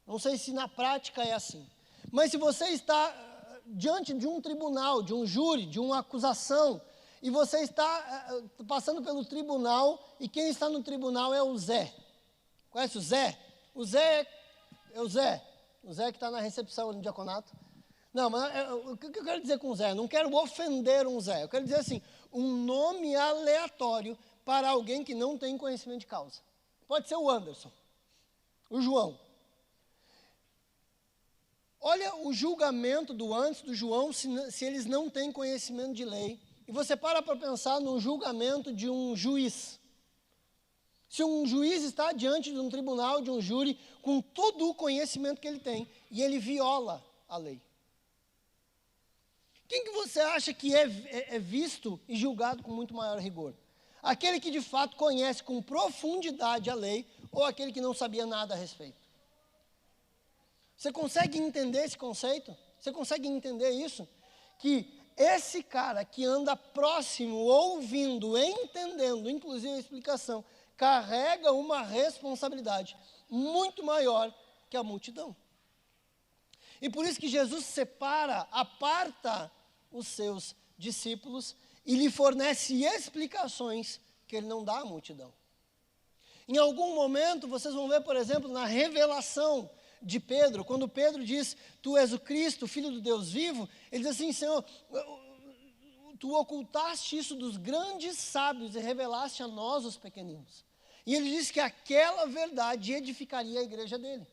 [SPEAKER 1] Não sei se na prática é assim. Mas se você está diante de um tribunal, de um júri, de uma acusação, e você está passando pelo tribunal, e quem está no tribunal é o Zé. Conhece o Zé? O Zé é o Zé. O Zé que está na recepção no diaconato. Não, mas o que eu quero dizer com Zé? Não quero ofender um Zé. Eu quero dizer assim, um nome aleatório para alguém que não tem conhecimento de causa. Pode ser o Anderson, o João. Olha o julgamento do antes do João, se eles não têm conhecimento de lei. E você para pensar no julgamento de um juiz. Se um juiz está diante de um tribunal, de um júri, com todo o conhecimento que ele tem, e ele viola a lei. Quem que você acha que é visto e julgado com muito maior rigor? Aquele que de fato conhece com profundidade a lei, ou aquele que não sabia nada a respeito? Você consegue entender esse conceito? Você consegue entender isso? Que esse cara que anda próximo, ouvindo, entendendo, inclusive a explicação, carrega uma responsabilidade muito maior que a multidão. E por isso que Jesus separa, aparta os seus discípulos e lhe fornece explicações que ele não dá à multidão. Em algum momento, vocês vão ver, por exemplo, na revelação de Pedro, quando Pedro diz, tu és o Cristo, Filho do Deus vivo, ele diz assim, Senhor, tu ocultaste isso dos grandes sábios e revelaste a nós, os pequeninos. E ele diz que aquela verdade edificaria a igreja dele.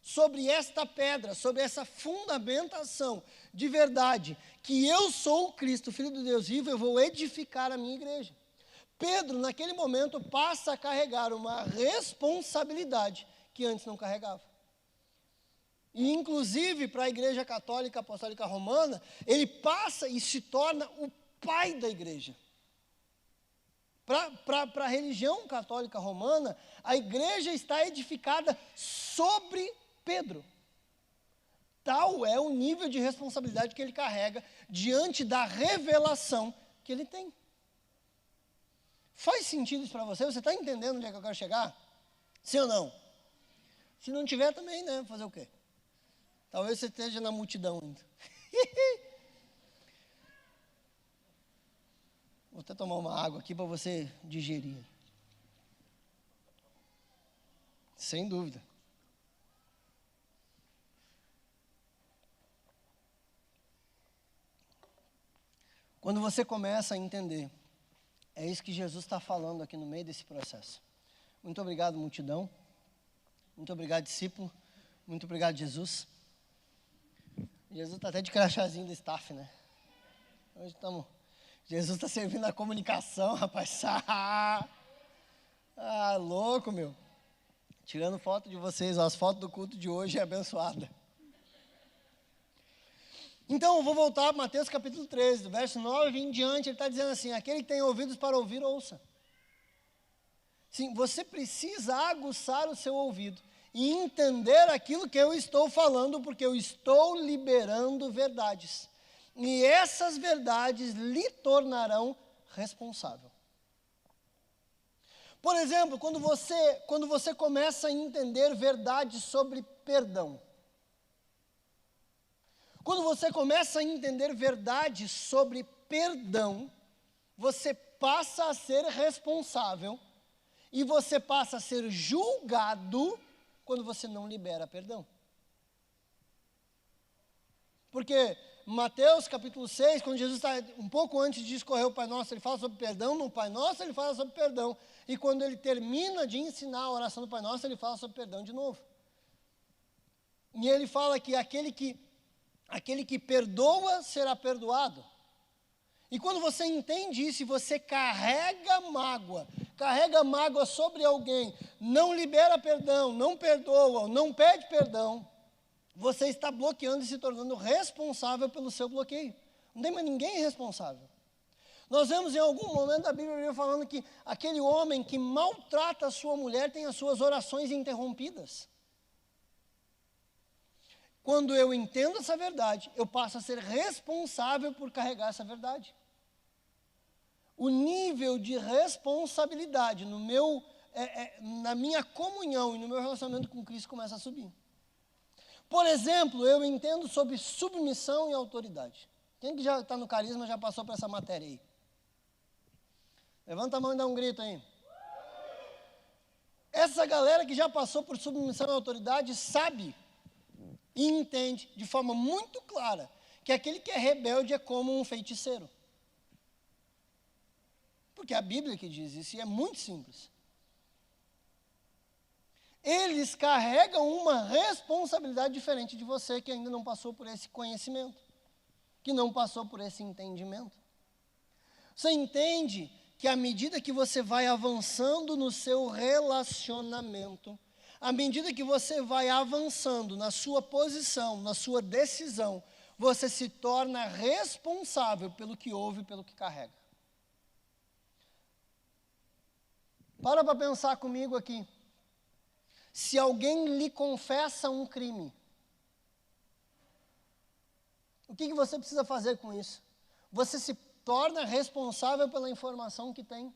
[SPEAKER 1] Sobre esta pedra, sobre essa fundamentação de verdade, que eu sou o Cristo, Filho do Deus vivo, eu vou edificar a minha igreja. Pedro, naquele momento, passa a carregar uma responsabilidade que antes não carregava. E, inclusive, para a Igreja Católica Apostólica Romana, ele passa e se torna o pai da igreja. Para a religião católica romana, a igreja está edificada sobre Pedro. Tal é o nível de responsabilidade que ele carrega diante da revelação que ele tem. Faz sentido isso para você? Você está entendendo onde é que eu quero chegar? Sim ou não? Se não tiver também, né? Fazer o quê? Talvez você esteja na multidão ainda. Vou até tomar uma água aqui para você digerir. Sem dúvida. Quando você começa a entender, é isso que Jesus está falando aqui no meio desse processo. Muito obrigado, multidão. Muito obrigado, discípulo. Muito obrigado, Jesus. Jesus está até de crachazinho do staff, né? Hoje estamos... Jesus está servindo a comunicação, rapaz. Louco, meu. Tirando foto de vocês, ó, as fotos do culto de hoje é abençoada. Então, eu vou voltar para Mateus capítulo 13, do verso 9 em diante, ele está dizendo assim, aquele que tem ouvidos para ouvir, ouça. Sim, você precisa aguçar o seu ouvido e entender aquilo que eu estou falando, porque eu estou liberando verdades. E essas verdades lhe tornarão responsável. Por exemplo, quando você começa a entender verdades sobre perdão. Quando você começa a entender verdades sobre perdão, você passa a ser responsável e você passa a ser julgado quando você não libera perdão. Porque Mateus capítulo 6, quando Jesus está um pouco antes de discorrer o Pai Nosso, ele fala sobre perdão, no Pai Nosso ele fala sobre perdão. E quando ele termina de ensinar a oração do Pai Nosso, ele fala sobre perdão de novo. E ele fala que aquele que perdoa será perdoado. E quando você entende isso e você carrega mágoa sobre alguém, não libera perdão, não perdoa, não pede perdão, você está bloqueando e se tornando responsável pelo seu bloqueio. Não tem mais ninguém responsável. Nós vemos em algum momento da Bíblia falando que aquele homem que maltrata a sua mulher tem as suas orações interrompidas. Quando eu entendo essa verdade, eu passo a ser responsável por carregar essa verdade. O nível de responsabilidade na minha comunhão e no meu relacionamento com Cristo começa a subir. Por exemplo, eu entendo sobre submissão e autoridade. Quem que já está no carisma já passou por essa matéria aí? Levanta a mão e dá um grito aí. Essa galera que já passou por submissão e autoridade sabe e entende de forma muito clara
[SPEAKER 2] que aquele que é rebelde é como um feiticeiro. Porque é a Bíblia que diz isso, e é muito simples. Eles carregam uma responsabilidade diferente de você, que ainda não passou por esse conhecimento, que não passou por esse entendimento. Você entende que à medida que você vai avançando no seu relacionamento, à medida que você vai avançando na sua posição, na sua decisão, você se torna responsável pelo que ouve e pelo que carrega. Para pensar comigo aqui. Se alguém lhe confessa um crime, o que você precisa fazer com isso? Você se torna responsável pela informação que tem.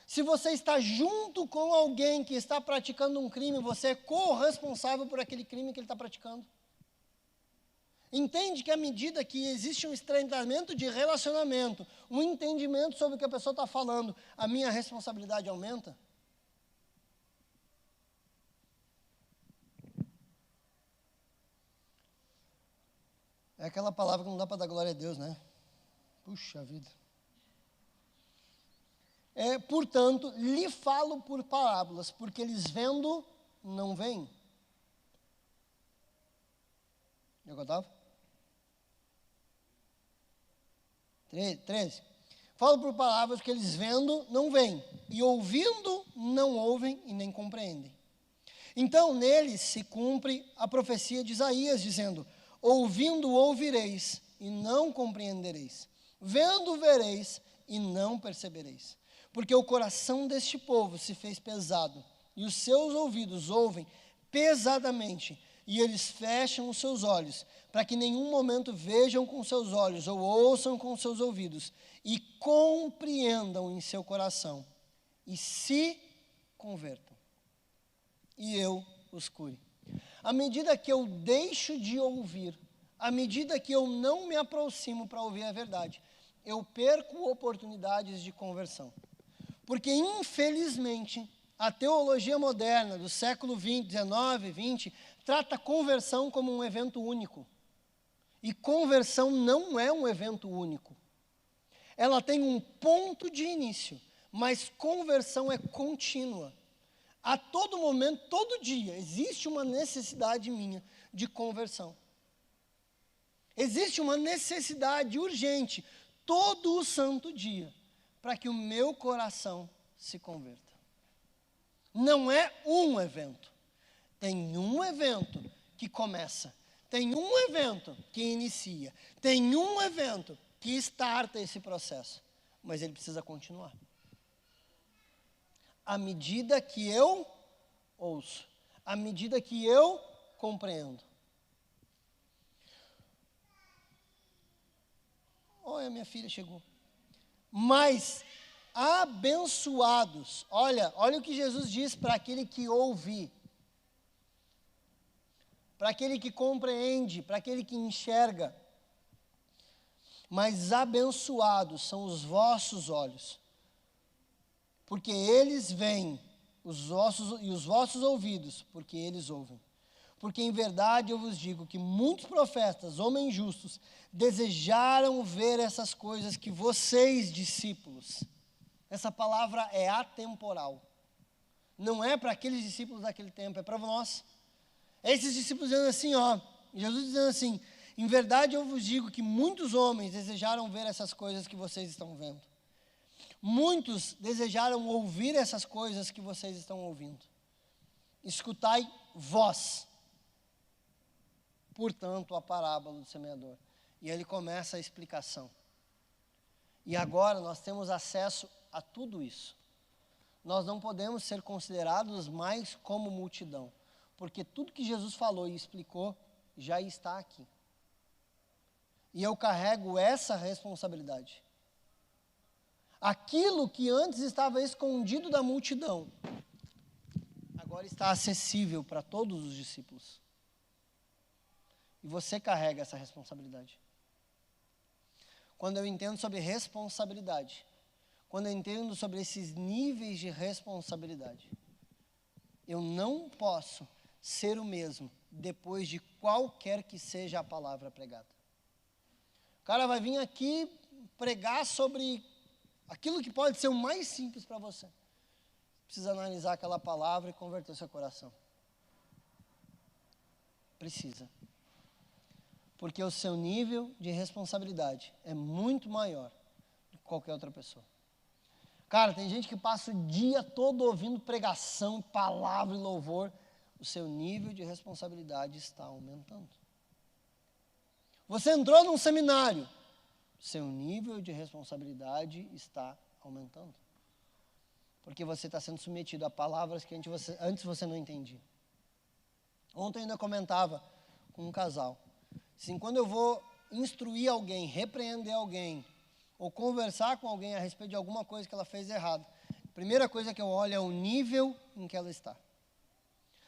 [SPEAKER 2] Se você está junto com alguém que está praticando um crime, você é corresponsável por aquele crime que ele está praticando. Entende que à medida que existe um estreitamento de relacionamento, um entendimento sobre o que a pessoa está falando, a minha responsabilidade aumenta? É aquela palavra que não dá para dar glória a Deus, né? Puxa vida. Portanto, lhe falo por parábolas, porque eles vendo, não veem. Já contava? 13. Falo por palavras que eles vendo, não veem. E ouvindo, não ouvem e nem compreendem. Então, neles se cumpre a profecia de Isaías, dizendo: ouvindo, ouvireis e não compreendereis. Vendo, vereis e não percebereis. Porque o coração deste povo se fez pesado, e os seus ouvidos ouvem pesadamente, e eles fecham os seus olhos, para que em nenhum momento vejam com seus olhos, ou ouçam com seus ouvidos, e compreendam em seu coração, e se convertam. E eu os cure. À medida que eu deixo de ouvir, à medida que eu não me aproximo para ouvir a verdade, eu perco oportunidades de conversão. Porque, infelizmente, a teologia moderna do século 19, 20, trata conversão como um evento único. E conversão não é um evento único. Ela tem um ponto de início, mas conversão é contínua. A todo momento, todo dia, existe uma necessidade minha de conversão. Existe uma necessidade urgente, todo o santo dia, para que o meu coração se converta. Não é um evento. Tem um evento que começa. Tem um evento que inicia. Tem um evento que starta esse processo. Mas ele precisa continuar. À medida que eu ouço, à medida que eu compreendo. Olha, minha filha chegou. Mas abençoados, olha o que Jesus diz para aquele que ouve, para aquele que compreende, para aquele que enxerga. Mas abençoados são os vossos olhos, porque eles veem, e os vossos ouvidos, porque eles ouvem. Porque em verdade eu vos digo que muitos profetas, homens justos, desejaram ver essas coisas que vocês, discípulos, essa palavra é atemporal. Não é para aqueles discípulos daquele tempo, é para nós. Esses discípulos dizendo assim, Jesus dizendo assim: em verdade eu vos digo que muitos homens desejaram ver essas coisas que vocês estão vendo. Muitos desejaram ouvir essas coisas que vocês estão ouvindo. Escutai vós, portanto, a parábola do semeador. E ele começa a explicação. E agora nós temos acesso a tudo isso. Nós não podemos ser considerados mais como multidão, porque tudo que Jesus falou e explicou já está aqui. E eu carrego essa responsabilidade. Aquilo que antes estava escondido da multidão, agora está acessível para todos os discípulos. E você carrega essa responsabilidade. Quando eu entendo sobre responsabilidade, quando eu entendo sobre esses níveis de responsabilidade, eu não posso ser o mesmo depois de qualquer que seja a palavra pregada. O cara vai vir aqui pregar sobre aquilo que pode ser o mais simples para você. Precisa analisar aquela palavra e converter seu coração. Precisa. Porque o seu nível de responsabilidade é muito maior do que qualquer outra pessoa. Cara, tem gente que passa o dia todo ouvindo pregação, palavra e louvor. O seu nível de responsabilidade está aumentando. Você entrou num seminário. Seu nível de responsabilidade está aumentando. Porque você está sendo submetido a palavras que antes você não entendia. Ontem eu ainda comentava com um casal. Assim, quando eu vou instruir alguém, repreender alguém, ou conversar com alguém a respeito de alguma coisa que ela fez errado, a primeira coisa que eu olho é o nível em que ela está.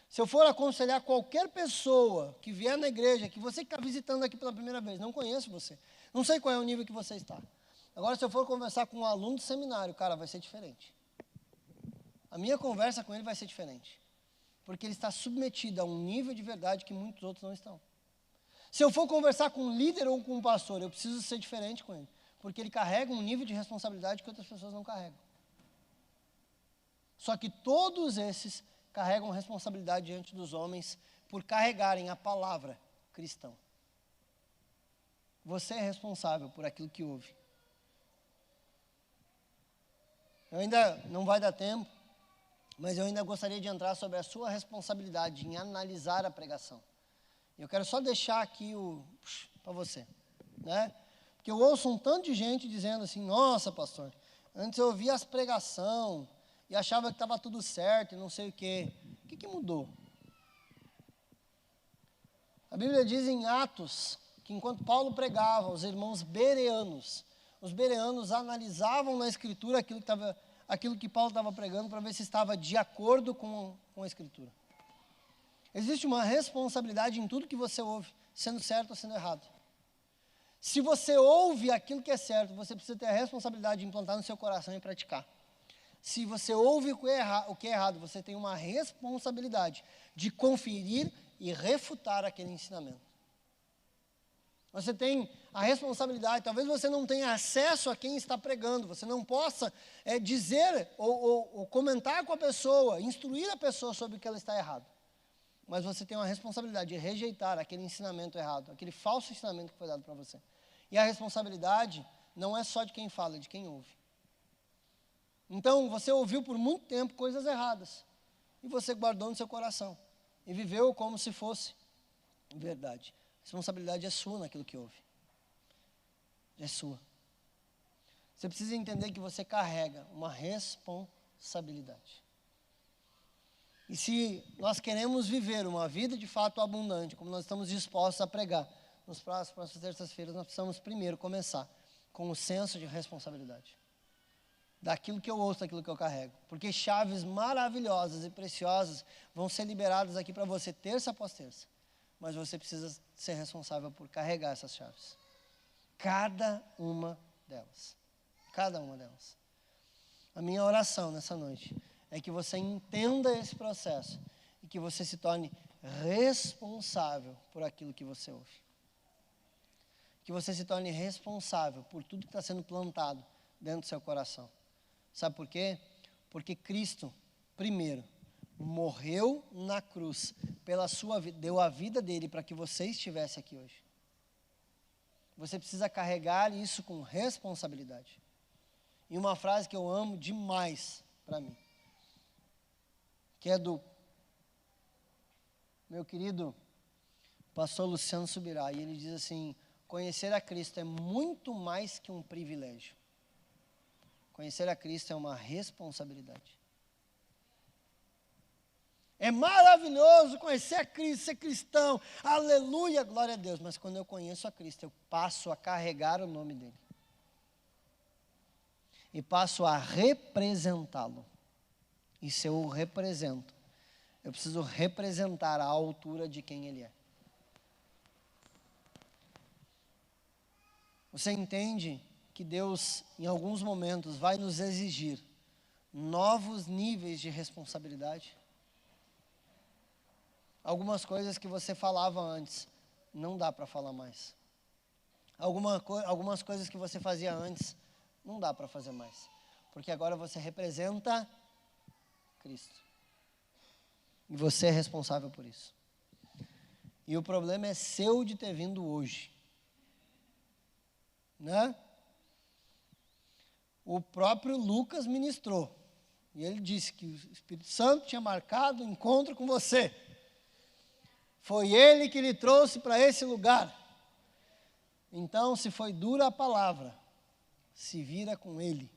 [SPEAKER 2] Se eu for aconselhar qualquer pessoa que vier na igreja, que você que está visitando aqui pela primeira vez, não conheço você, não sei qual é o nível que você está. Agora, se eu for conversar com um aluno do seminário, cara, vai ser diferente. A minha conversa com ele vai ser diferente. Porque ele está submetido a um nível de verdade que muitos outros não estão. Se eu for conversar com um líder ou com um pastor, eu preciso ser diferente com ele. Porque ele carrega um nível de responsabilidade que outras pessoas não carregam. Só que todos esses carregam responsabilidade diante dos homens por carregarem a palavra cristã. Você é responsável por aquilo que ouve. Eu ainda não vai dar tempo, mas eu ainda gostaria de entrar sobre a sua responsabilidade em analisar a pregação. Eu quero só deixar aqui para você, né? Porque eu ouço um tanto de gente dizendo assim, nossa, pastor, antes eu ouvia as pregação e achava que estava tudo certo e não sei o quê. O que mudou? A Bíblia diz em Atos que enquanto Paulo pregava, os irmãos bereanos analisavam na Escritura aquilo que Paulo estava pregando para ver se estava de acordo com a Escritura. Existe uma responsabilidade em tudo que você ouve, sendo certo ou sendo errado. Se você ouve aquilo que é certo, você precisa ter a responsabilidade de implantar no seu coração e praticar. Se você ouve o que é errado, você tem uma responsabilidade de conferir e refutar aquele ensinamento. Você tem a responsabilidade, talvez você não tenha acesso a quem está pregando, você não possa dizer ou comentar com a pessoa, instruir a pessoa sobre o que ela está errado. Mas você tem uma responsabilidade de rejeitar aquele ensinamento errado, aquele falso ensinamento que foi dado para você. E a responsabilidade não é só de quem fala, é de quem ouve. Então, você ouviu por muito tempo coisas erradas, e você guardou no seu coração, e viveu como se fosse verdade. A responsabilidade é sua naquilo que ouve. É sua. Você precisa entender que você carrega uma responsabilidade. E se nós queremos viver uma vida de fato abundante, como nós estamos dispostos a pregar, nas próximas terças-feiras nós precisamos primeiro começar com o senso de responsabilidade. Daquilo que eu ouço, daquilo que eu carrego. Porque chaves maravilhosas e preciosas vão ser liberadas aqui para você terça após terça. Mas você precisa ser responsável por carregar essas chaves. Cada uma delas. Cada uma delas. A minha oração nessa noite é que você entenda esse processo e que você se torne responsável por aquilo que você ouve. Que você se torne responsável por tudo que está sendo plantado dentro do seu coração. Sabe por quê? Porque Cristo, primeiro, morreu na cruz pela sua vida, deu a vida dele para que você estivesse aqui hoje. Você precisa carregar isso com responsabilidade. E uma frase que eu amo demais para mim, que é do meu querido pastor Luciano Subirá, e ele diz assim: conhecer a Cristo é muito mais que um privilégio. Conhecer a Cristo é uma responsabilidade. É maravilhoso conhecer a Cristo, ser cristão, aleluia, glória a Deus. Mas quando eu conheço a Cristo, eu passo a carregar o nome dele. E passo a representá-lo. E se eu o represento, eu preciso representar a altura de quem ele é. Você entende que Deus, em alguns momentos, vai nos exigir novos níveis de responsabilidade? Algumas coisas que você falava antes, não dá para falar mais. Algumas coisas que você fazia antes, não dá para fazer mais. Porque agora você representa Cristo. E você é responsável por isso. E o problema é seu de ter vindo hoje. Né? O próprio Lucas ministrou. E ele disse que o Espírito Santo tinha marcado o encontro com você. Foi ele que lhe trouxe para esse lugar. Então, se foi dura a palavra, se vira com ele.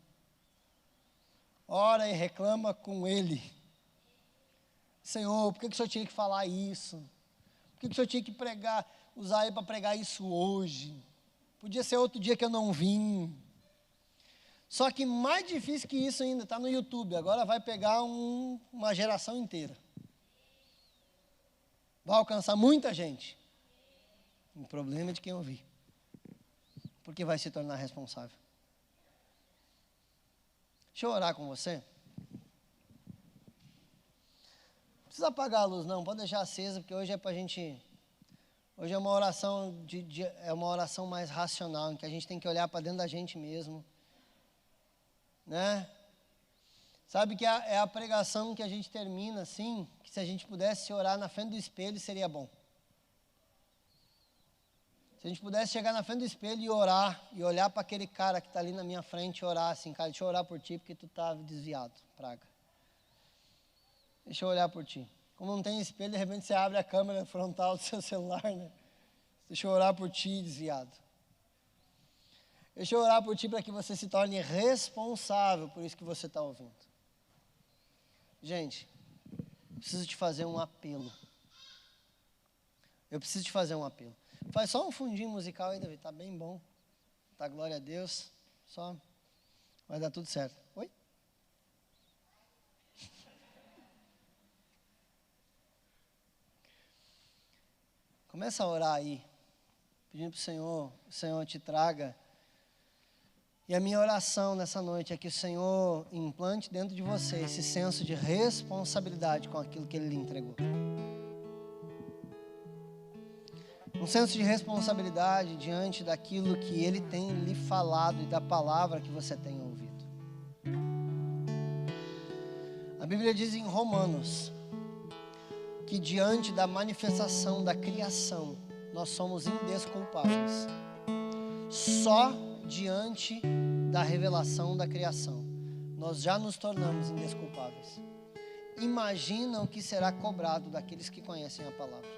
[SPEAKER 2] Ora e reclama com ele. Senhor, por que o Senhor tinha que falar isso? Por que o Senhor tinha que usar ele para pregar isso hoje? Podia ser outro dia que eu não vim. Só que mais difícil que isso ainda, está no YouTube. Agora vai pegar uma geração inteira. Vai alcançar muita gente. O problema é de quem ouvir. Porque vai se tornar responsável. Deixa eu orar com você. Não precisa apagar a luz não, pode deixar acesa, porque hoje é para a gente... Hoje é uma oração, é uma oração mais racional, em que a gente tem que olhar para dentro da gente mesmo. Né? Sabe que é a pregação que a gente termina assim, que se a gente pudesse orar na frente do espelho, seria bom. Se a gente pudesse chegar na frente do espelho e orar, e olhar para aquele cara que está ali na minha frente e orar assim, cara, deixa eu orar por ti, porque tu está desviado, praga. Deixa eu olhar por ti. Como não tem espelho, de repente você abre a câmera frontal do seu celular, né? Deixa eu orar por ti, desviado. Deixa eu orar por ti para que você se torne responsável por isso que você está ouvindo. Gente, eu preciso te fazer um apelo. Eu preciso te fazer um apelo. Faz só um fundinho musical aí, David, tá bem bom. Tá, glória a Deus. Só vai dar tudo certo. Oi? Começa a orar aí, pedindo para o Senhor te traga. E a minha oração nessa noite é que o Senhor implante dentro de você esse senso de responsabilidade com aquilo que Ele lhe entregou. Um senso de responsabilidade diante daquilo que Ele tem lhe falado e da palavra que você tem ouvido. A Bíblia diz em Romanos que diante da manifestação da criação, nós somos indesculpáveis. Só diante da revelação da criação, nós já nos tornamos indesculpáveis. Imagina o que será cobrado daqueles que conhecem a palavra.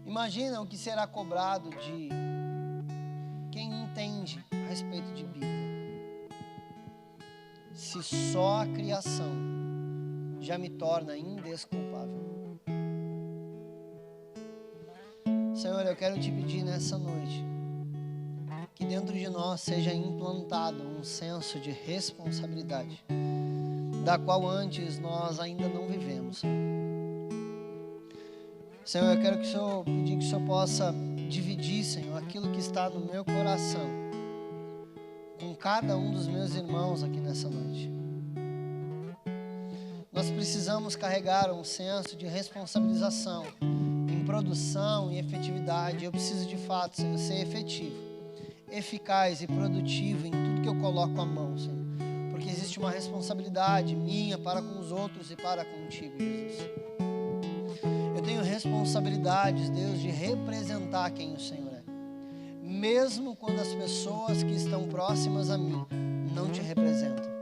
[SPEAKER 2] Imagina o que será cobrado de quem entende a respeito de Bíblia. Se só a criação já me torna indesculpável. Senhor, eu quero te pedir nessa noite que dentro de nós seja implantado um senso de responsabilidade, da qual antes nós ainda não vivemos. Senhor, eu quero que o Senhor, pedir que o Senhor possa dividir, Senhor, aquilo que está no meu coração com cada um dos meus irmãos aqui nessa noite. Nós precisamos carregar um senso de responsabilização em produção e efetividade. Eu preciso de fato, Senhor, ser efetivo, eficaz e produtivo em tudo que eu coloco a mão, Senhor. Porque existe uma responsabilidade minha para com os outros e para contigo, Jesus. Eu tenho responsabilidades, Deus, de representar quem o Senhor é. Mesmo quando as pessoas que estão próximas a mim não te representam.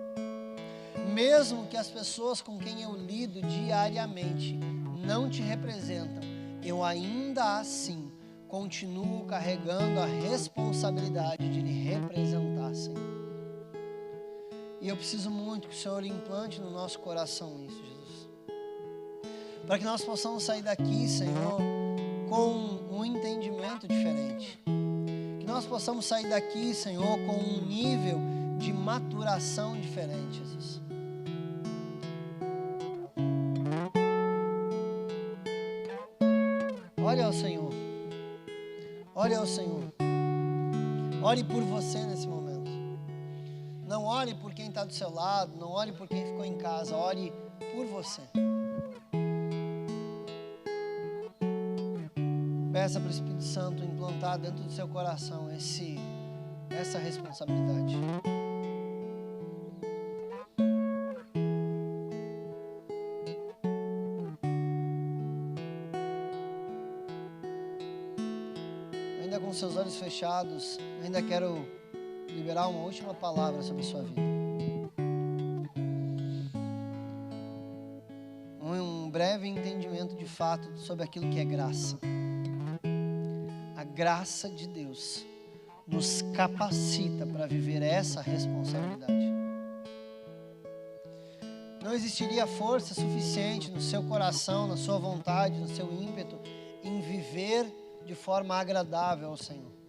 [SPEAKER 2] Mesmo que as pessoas com quem eu lido diariamente não te representam, eu ainda assim continuo carregando a responsabilidade de lhe representar, Senhor. E eu preciso muito que o Senhor implante no nosso coração isso, Jesus. Para que nós possamos sair daqui, Senhor, com um entendimento diferente. Que nós possamos sair daqui, Senhor, com um nível de maturação diferente, Jesus. Ore ao Senhor. Ore ao Senhor. Ore por você nesse momento. Não ore ore por quem está do seu lado, não ore por quem ficou em casa, ore por você. Peça para o Espírito Santo implantar dentro do seu coração essa responsabilidade. Ainda com seus olhos fechados, ainda quero liberar uma última palavra sobre a sua vida. Um breve entendimento de fato sobre aquilo que é graça. A graça de Deus nos capacita para viver essa responsabilidade. Não existiria força suficiente no seu coração, na sua vontade, no seu ímpeto, em viver de forma agradável ao Senhor.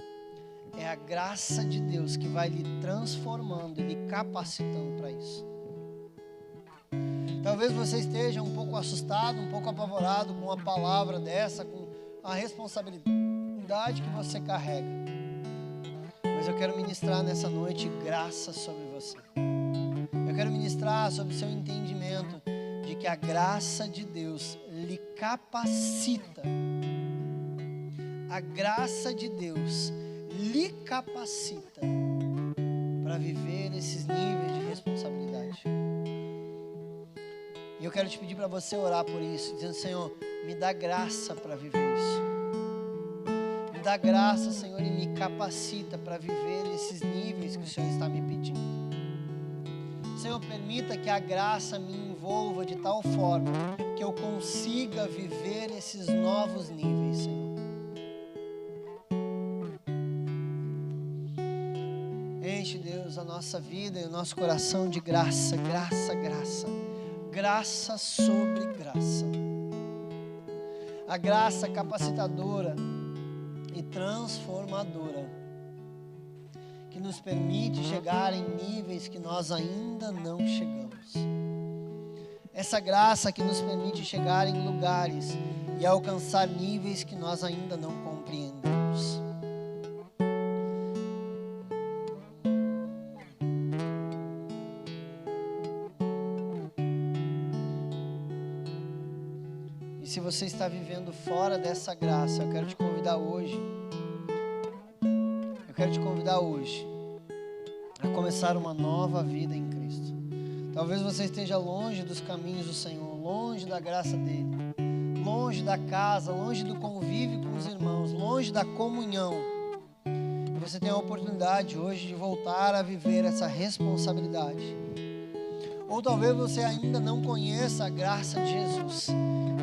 [SPEAKER 2] É a graça de Deus que vai lhe transformando e lhe capacitando para isso. Talvez você esteja um pouco assustado, um pouco apavorado com uma palavra dessa, com a responsabilidade que você carrega. Mas eu quero ministrar nessa noite graça sobre você. Eu quero ministrar sobre o seu entendimento de que a graça de Deus lhe capacita. A graça de Deus lhe capacita para viver esses níveis de responsabilidade. E eu quero te pedir para você orar por isso, dizendo: Senhor, me dá graça para viver isso. Me dá graça, Senhor, e me capacita para viver esses níveis que o Senhor está me pedindo. Senhor, permita que a graça me envolva de tal forma que eu consiga viver esses novos níveis, Senhor. Enche, Deus, a nossa vida e o nosso coração de graça, graça, graça. Graça sobre graça. A graça capacitadora e transformadora que nos permite chegar em níveis que nós ainda não chegamos. Essa graça que nos permite chegar em lugares e alcançar níveis que nós ainda não compreendemos. Se você está vivendo fora dessa graça, eu quero te convidar hoje. A começar uma nova vida em Cristo. Talvez você esteja longe dos caminhos do Senhor, longe da graça dele, longe da casa, longe do convívio com os irmãos, longe da comunhão. E você tem a oportunidade hoje de voltar a viver essa responsabilidade. Ou talvez você ainda não conheça a graça de Jesus.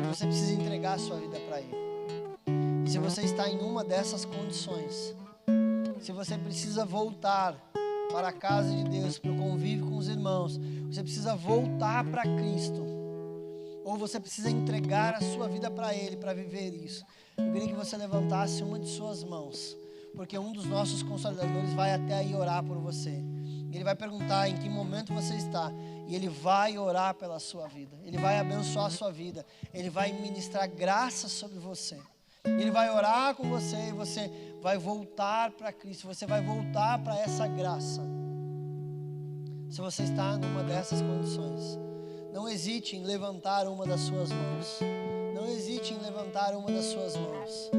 [SPEAKER 2] Você precisa entregar a sua vida para Ele. E se você está em uma dessas condições, se você precisa voltar para a casa de Deus, para o convívio com os irmãos, você precisa voltar para Cristo, ou você precisa entregar a sua vida para Ele, para viver isso, eu queria que você levantasse uma de suas mãos, porque um dos nossos consolidadores vai até aí orar por você. Ele vai perguntar em que momento você está e Ele vai orar pela sua vida. Ele vai abençoar a sua vida. Ele vai ministrar graça sobre você. Ele vai orar com você e você vai voltar para Cristo. Você vai voltar para essa graça. Se você está numa dessas condições, não hesite em levantar uma das suas mãos. Não hesite em levantar uma das suas mãos.